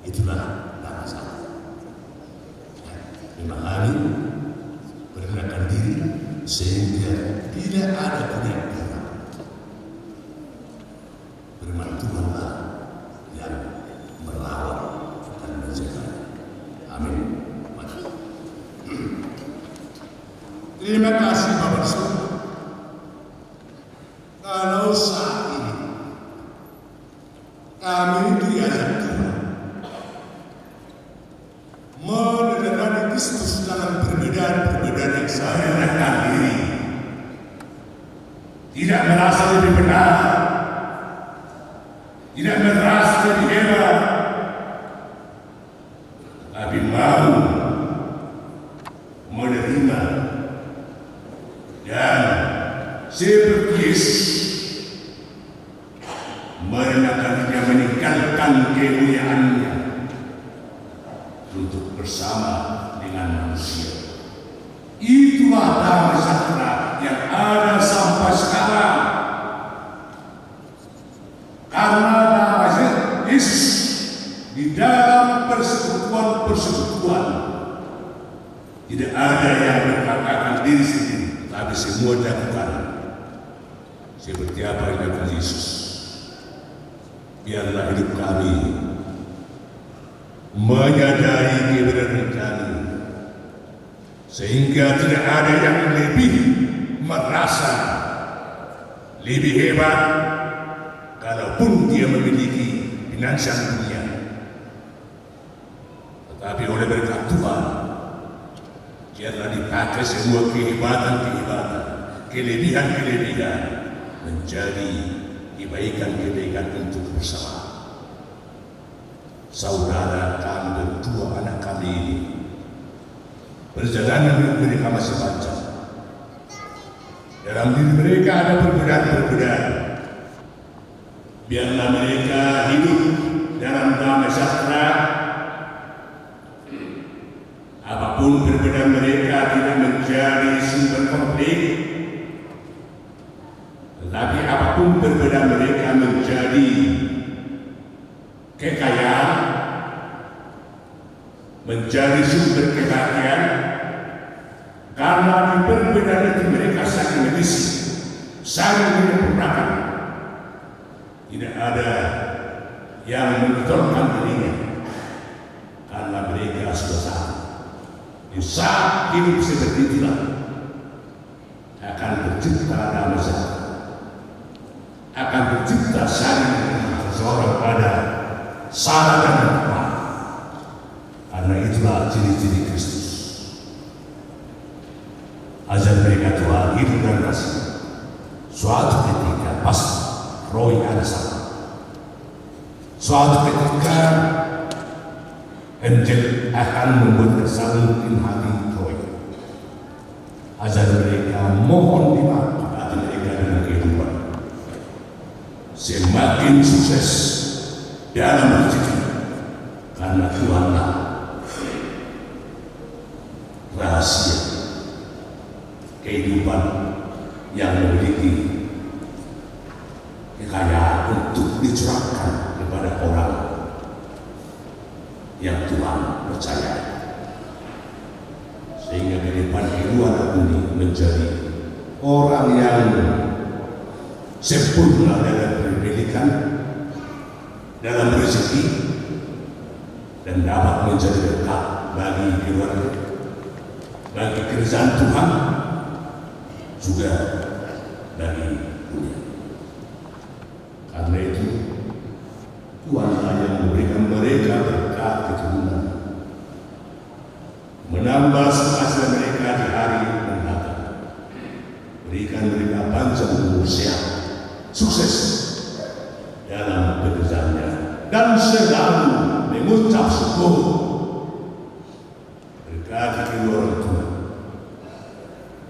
Itulah nama saya. Memahami, merendahkan diri sehingga tidak ada punya gerak. Firman Tuhanlah yang merawat dan menjaga. Amin. Terima kasih Bapak Saudara. Kalau saat ini kami diajak Tuhan meneladani Kristus dalam perbedaan-perbedaan yang saya rendahkan diri, tidak merasa lebih benar, tidak merasa lebih hebat, tapi mau menerima Yesus merendahkan meninggalkan kemuliaannya untuk bersama dengan manusia. Itulah damai sejahtera yang ada sampai sekarang. Karena damai Yesus di dalam persekutuan tidak ada yang berkatakan diri sendiri, tapi semua dilakukan seperti apa yang dilakukan Yesus. Biarlah hidup kami menyadari kebenaran kami, sehingga tidak ada yang lebih merasa lebih hebat kalaupun dia memiliki finansial dunia. Tetapi oleh berkat Tuhan, biarlah dipakai semua kehebatan-kehebatan, kelebihan-kelebihan menjadi kebaikan-kebaikan untuk bersama. Saudara kami berdua, anak kami ini, perjalanan mereka masih panjang. Dalam diri mereka ada perbedaan-perbedaan. Biarlah mereka hidup dalam damai sejahtera. Apapun perbedaan mereka tidak menjadi sumber konflik, tetapi apapun perbedaan mereka menjadi kekayaan, menjadi sumber kebahagiaan, karena di perbedaan itu mereka saling mengisi, saling menyempurnakan. Tidak ada yang menonjolkan dirinya, karena mereka sudah satu. Di saat hidup seperti itulah akan tercipta damai sejahtera, akan tercipta saling seseorang pada salah dan benar. Karena itulah ciri-ciri Kristus. Ajar mereka Tuhan hidup dan kasih. Suatu ketika pasti roh yang ada sama. Suatu ketika Injil akan membuat kesalin hati Troy. Ajar mereka mohon dimaafkan hati mereka dengan kehidupan. Semakin sukses dalam rezeki, karena Tuhanlah rahasia kehidupan yang memiliki kekayaan untuk dicurahkan kepada orang yang Tuhan percaya, sehingga ke depan kedua ini menjadi orang yang sempurna dalam pendidikan, dalam rezeki, dan dapat menjadi berkat bagi keluarga, bagi kerajaan Tuhan, juga bagi dunia. Karena itu Tuhanlah yang memberikan mereka berkat keturunan, menambah sukacita mereka di hari mendatang, berikan mereka panjang umur sehat, sukses dalam pekerjaannya, dan selalu mengucap syukur. Berkati kedua orang tua,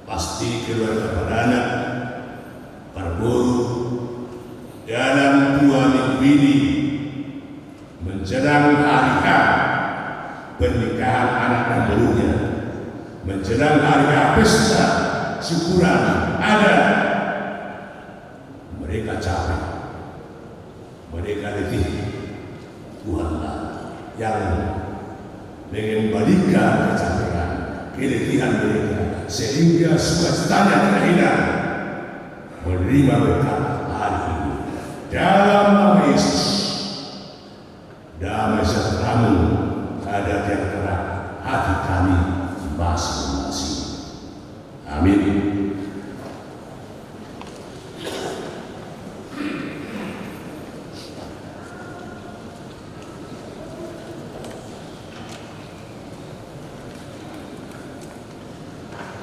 pasti keluarga pada anak, para guru, dalam 2 minggu ini menjelang hari H pernikahan anak dan barunya, menjelang hari H pesta syukuran ada, mereka capek, mereka letih. Tuhanlah yang mengembalikan kecapean, keletihan mereka, sehingga sukacitanya tidak hilang, menerima berkat hari ini dalam nama Yesus. Damai sejahtera-Mu ada di antara hati kami masing-masing. Amin.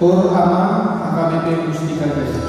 Por Ama AKBP Mustika Jaya.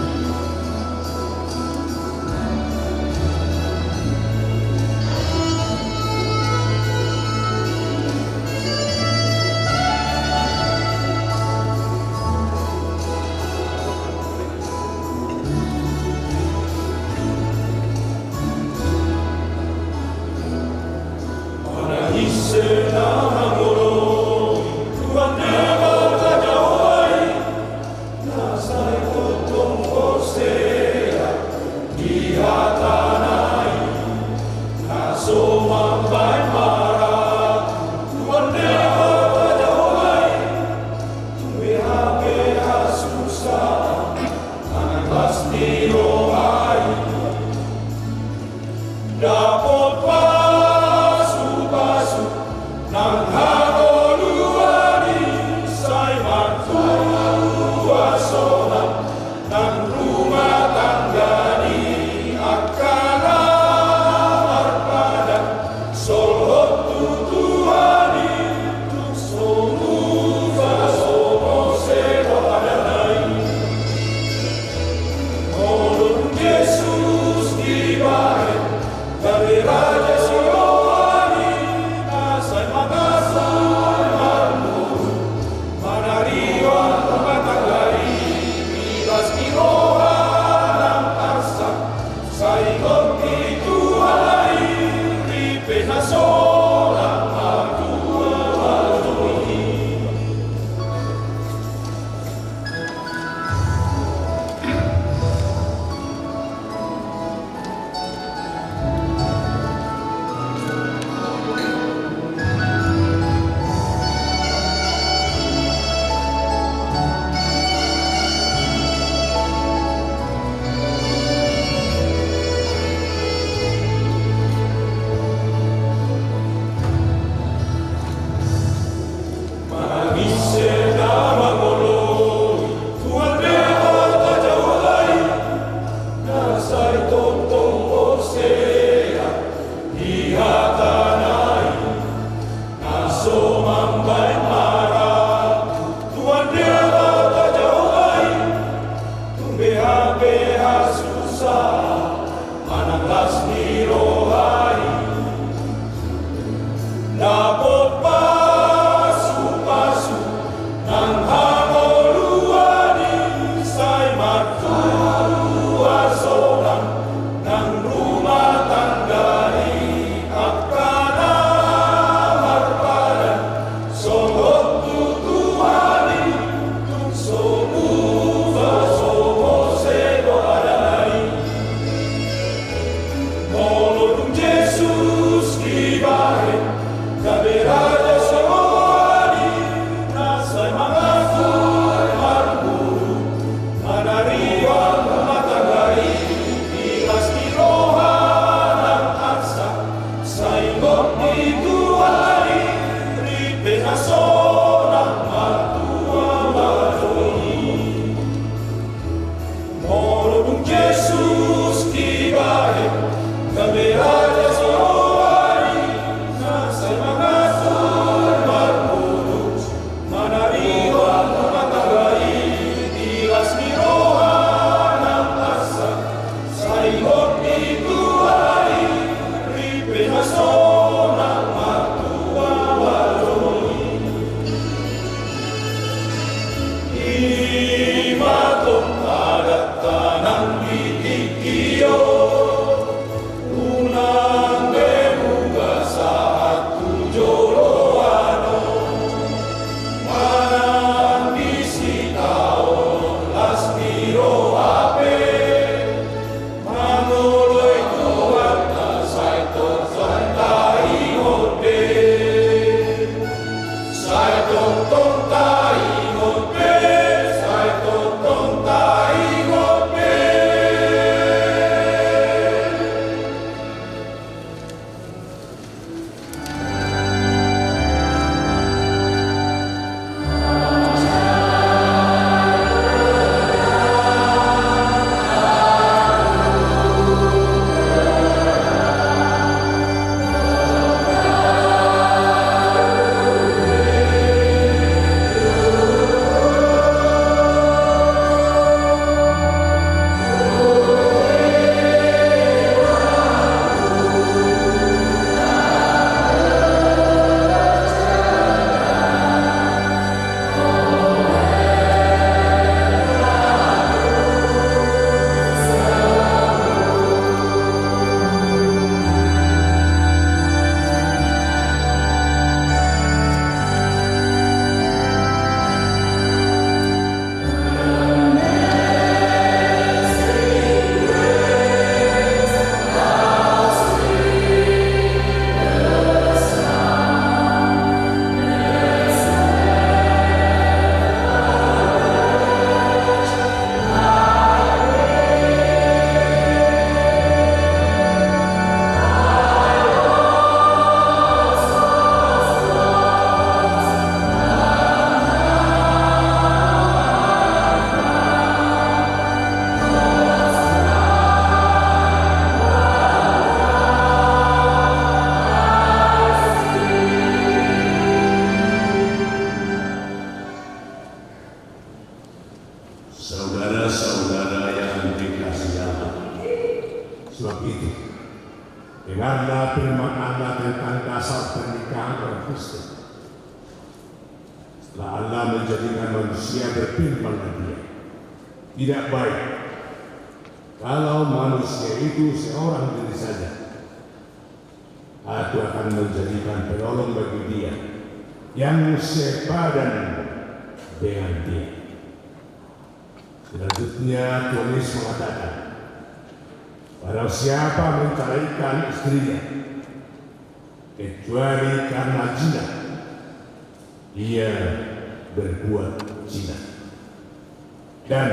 setelah Allah menjadikan manusia berpimpin dia. Tidak baik kalau manusia itu seorang diri saja. Aku akan menjadikan penolong bagi dia yang sepadan dengan dia. Selanjutnya Tuhan Yesus mengatakan, barang siapa menceraikan istrinya kecuali karena zina, ia berbuat zina. Dan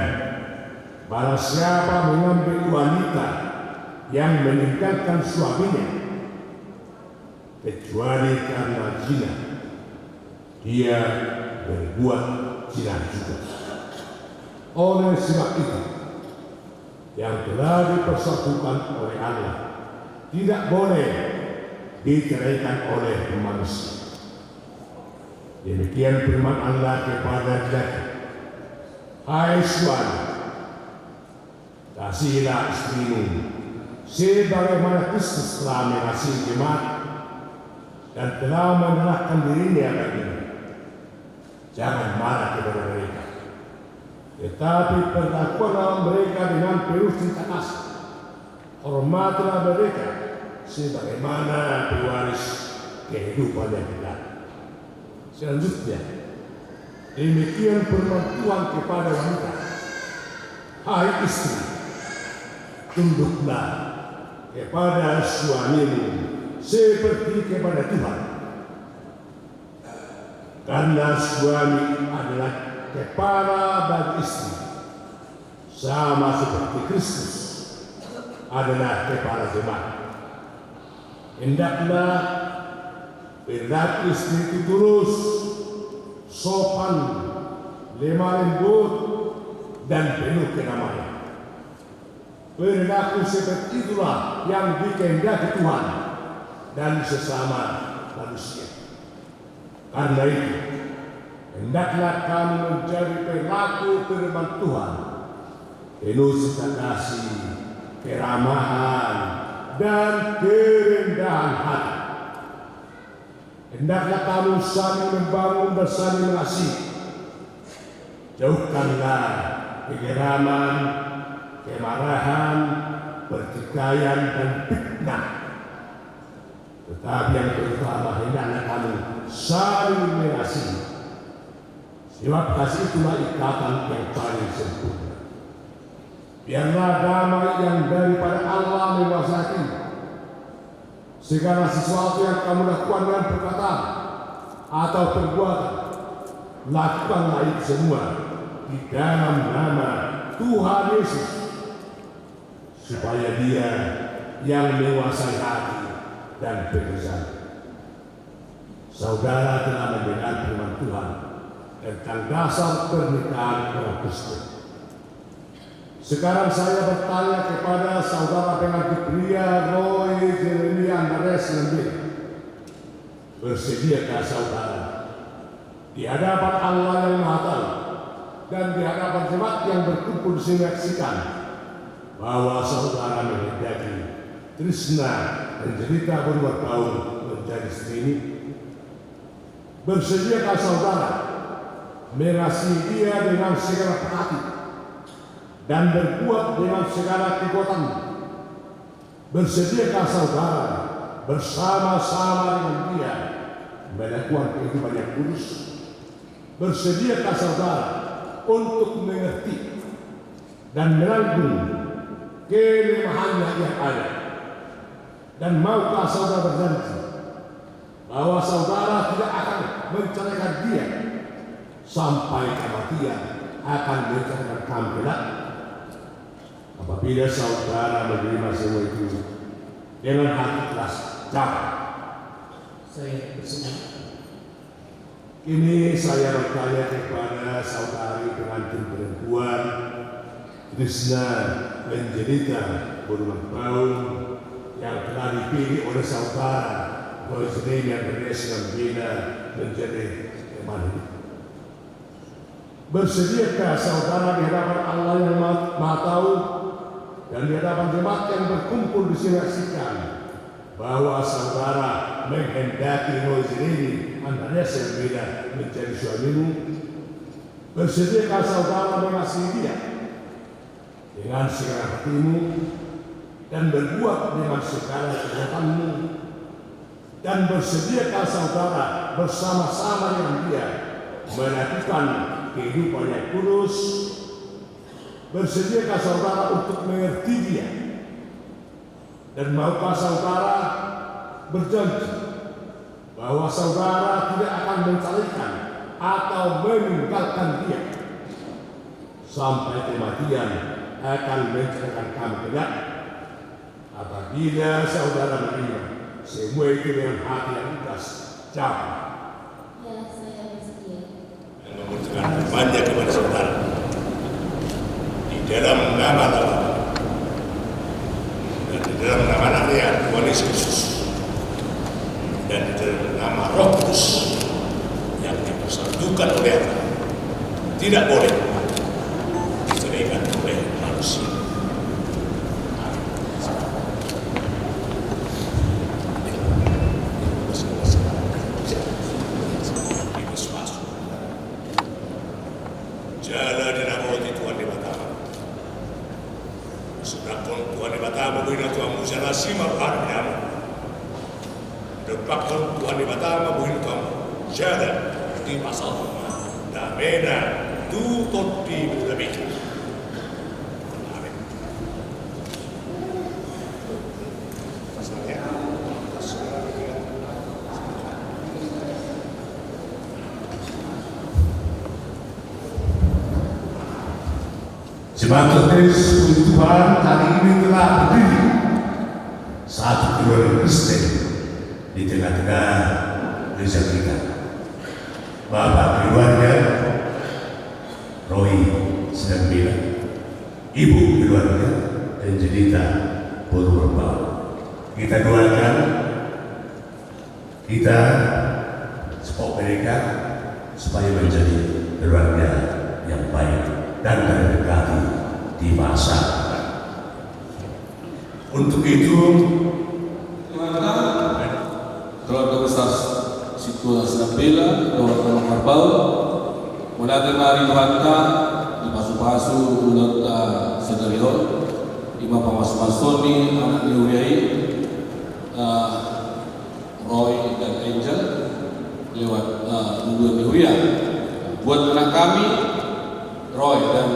barang siapa mengambil wanita yang meninggalkan suaminya kecuali karena zina, dia berbuat zina juga. Oleh sebab itu, yang telah dipersatukan oleh Allah tidak boleh diceraikan oleh manusia. Demikian firman Allah kepada laki, hai suami, kasihilah istrimu sebagaimana Kristus telah mengasihi jemaat dan telah menyerahkan dirinya baginya. Jangan marah kepada mereka, tetapi perlakukanlah mereka dengan penuh cinta kasih. Hormatilah mereka sebagaimana pewaris kehidupan yang kekal. Selanjutnya, demikian firman Tuhan kepada wanita, hai istri, tunduklah kepada suamimu seperti kepada Tuhan. Karena suami adalah kepala bagi istri, sama seperti Kristus adalah kepala jemaat. Hendaklah perilaku istri itu tulus, sopan, lemah lembut, dan penuh kedamaian. Perilaku seperti itulah yang dikehendaki Tuhan dan sesama manusia. Karena itu, hendaklah kami menjadi pelaku firman Tuhan, penuh cinta kasih, keramahan, dan kerendahan hati. Hendaklah kamu saling membangun dan saling mengasihi. Jauhkanlah kegeraman, kemarahan, pertikaian, dan fitnah. Tetapi yang terutama, hendaklah kamu saling mengasihi. Sebab kasih itulah ikatan yang paling sempurna. Biarlah damai yang daripada Allah menguasai segala sesuatu yang kamu lakukan dengan perkataan atau perbuatan. Lakukanlah itu semua di dalam nama Tuhan Yesus, supaya Dia yang menguasai hati dan pikiran. Saudara telah mendengar firman Tuhan tentang dasar pernikahan orang Kristen. Sekarang saya bertanya kepada saudara pengantin pria Roy Jeremia Andres Lembir, bersediakah saudara di hadapan Allah yang Maha Tahu dan di hadapan jemaat yang berkumpul menyaksikan bahwa saudara menghendaki tresna menderita berbuat tahun menjadi istri ini? Bersediakah saudara mengasihi dia dengan segala hati dan berbuat dengan segala kekuatan? Bersediakah saudara bersama-sama dengan dia melakukan kehidupan yang kudus? Bersediakah saudara untuk mengerti dan menanggung kelemahannya yang ada? Dan maukah saudara berjanji bahwa saudara tidak akan menceraikan dia sampai kematian akan menceraikan kamu kelak? Apabila saudara menerima semua itu dengan hati ikhlas, jawab, saya bersedia. Kini saya bertanya kepada saudari pengantin perempuan Tresna Angelita berulang tahun yang telah dipilih oleh saudara Rosemary Andres Lembir menjadi teman hidup. Bersediakah saudara di hadapan Allah yang Maha Tahu dan di hadapan jemaat yang berkumpul disaksikan bahwa saudara menghendaki Rosemary Andreas yang beda menjadi suamimu, bersediakah saudara mengasihi dia dengan segala hatimu dan berbuat dengan segala kekuatanmu, dan bersediakah saudara bersama-sama dengan dia melakukan kehidupan yang kudus. Bersediakah saudara untuk mengerti dia, dan maukah saudara berjanji bahwa saudara tidak akan mencarikan atau meninggalkan dia sampai kematian akan menceritakan kamu kelak? Apabila saudara menerima semua itu dengan hati yang ikhlas, jawab. Ya, saya bersedia. Dan membutuhkan banyak kepada saudara di dalam nama-nama dan di dalam nama-nama yang Tuhan Yesus dan di dalam nama Roh Kudus yang dipersatukan oleh Allah, tidak boleh diceraikan oleh manusia. Jala dinamoti Tuhan di Batama. Sedangkan Tuhan di Batama buina Tuhan Musa Nasima Parnyam. Depakkan Tuhan di Batama buina Tuhan Jala di pasal Damena tutut di Budabik. Amin. Pasalnya Jemaat Kristus puji Tuhan, hari ini telah berdiri satu keluarga Kristen di tengah-tengah gereja kita. Bapak keluarga Roy sedang bilang, ibu keluarga Angelita Purwaba. Kita doakan, kita support mereka supaya menjadi keluarga yang baik dan terdekati di masa. Untuk itu, keluarga besar situasi Nabila, keluarga Marbal, mulai dari Wanta, di pasu-pasu, Ulata Sedarion, Imam Pamas Masoni, anak Niuriai, Roy dan Angel, lewat Nudua Niuria. Buat anak kami, Roy dan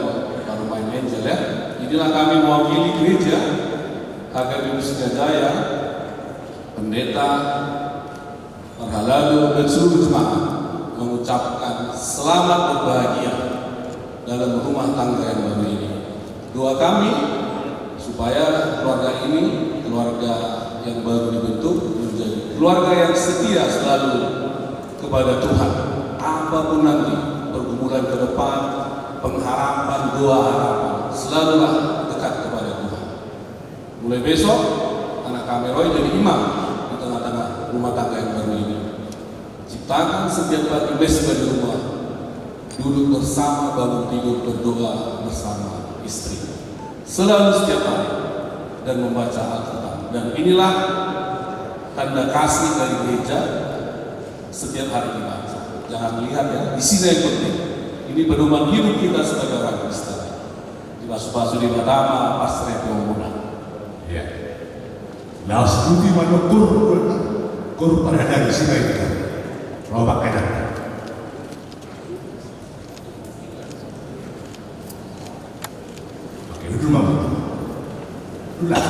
baru main Angel ya. Inilah kami mewakili gereja HKBP Sukajaya, pendeta, Marhalalu dan seluruh jemaat mengucapkan selamat berbahagia dalam rumah tangga yang baru ini. Doa kami supaya keluarga ini, keluarga yang baru dibentuk, menjadi keluarga yang setia selalu kepada Tuhan. Apapun nanti pergumulan ke depan, pengharapan, doa harapan, selalulah dekat kepada Tuhan. Mulai besok, anak kami Roy jadi imam di tengah-tengah rumah tangga yang baru ini. Ciptakan setiap pagi mesbah di rumah, duduk bersama, bangun tidur, berdoa bersama istri, selalu setiap hari, dan membaca Alkitab. Dan inilah tanda kasih dari gereja setiap hari kita. Jangan lihat ya, di sini yang penting. Ini pedoman hidup kita sebagai orang Kristen. Di pasu-pasu di Batama, pastor yang ya, nah seperti mana kur pada dari sini itu, robak enak. Oke, itu mah betul. Ulah.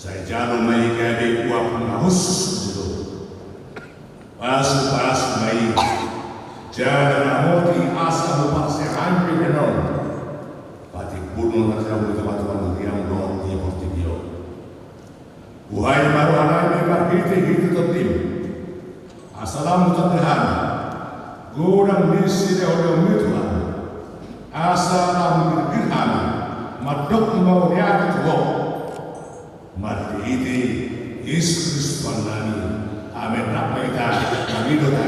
Sajalo mai kade kuap ngahus dulu. Pasu mai. Jada moti asa lupa sehampi denon. Pati bunuh nasa bunuh teman-teman yang dong di Portibio. Buhay baru anai makiti tertim. Assalamu Tuhan. Gurang misi oleh Tuhan. Assalamu Tuhan. Madok mau dia ketua. Mati ini Yesus Tuhan. Amin. Nak kita kami doa.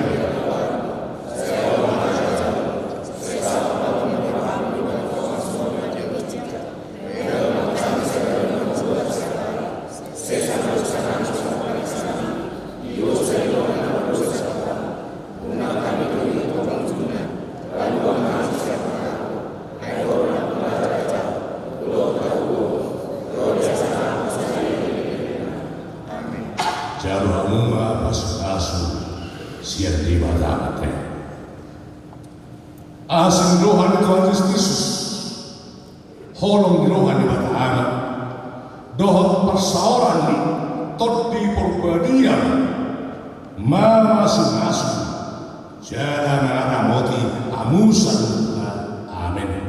Asing Tuhan Tuhan Yesus, holong Tuhan di Bataan, dohot persauran ni, tot di perbadian, masing-masing, jalan anak moti amusan, amin.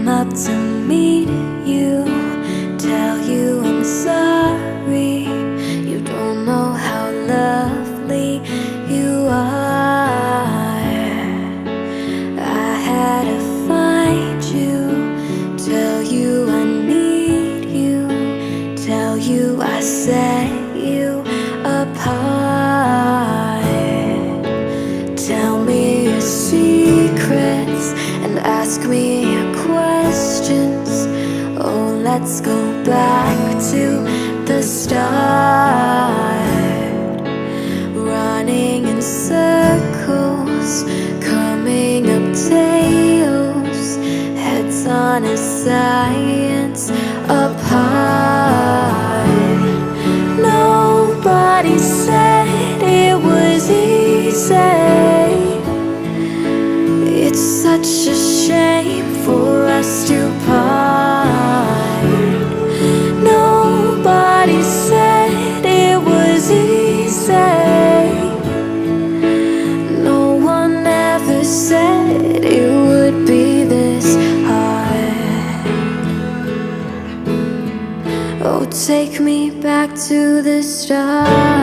Up to meet you, tell you I'm sorry. You don't know how lovely you are. I had to find you, tell you I need you, tell you I set you apart. Tell me your secrets and ask me your questions. Oh, let's go back to the start. Running in circles, coming up tails, heads on a science apart. Nobody said it was easy. It's such a shame for us to part. Nobody said it was easy. No one ever said it would be this hard. Oh, take me back to the start.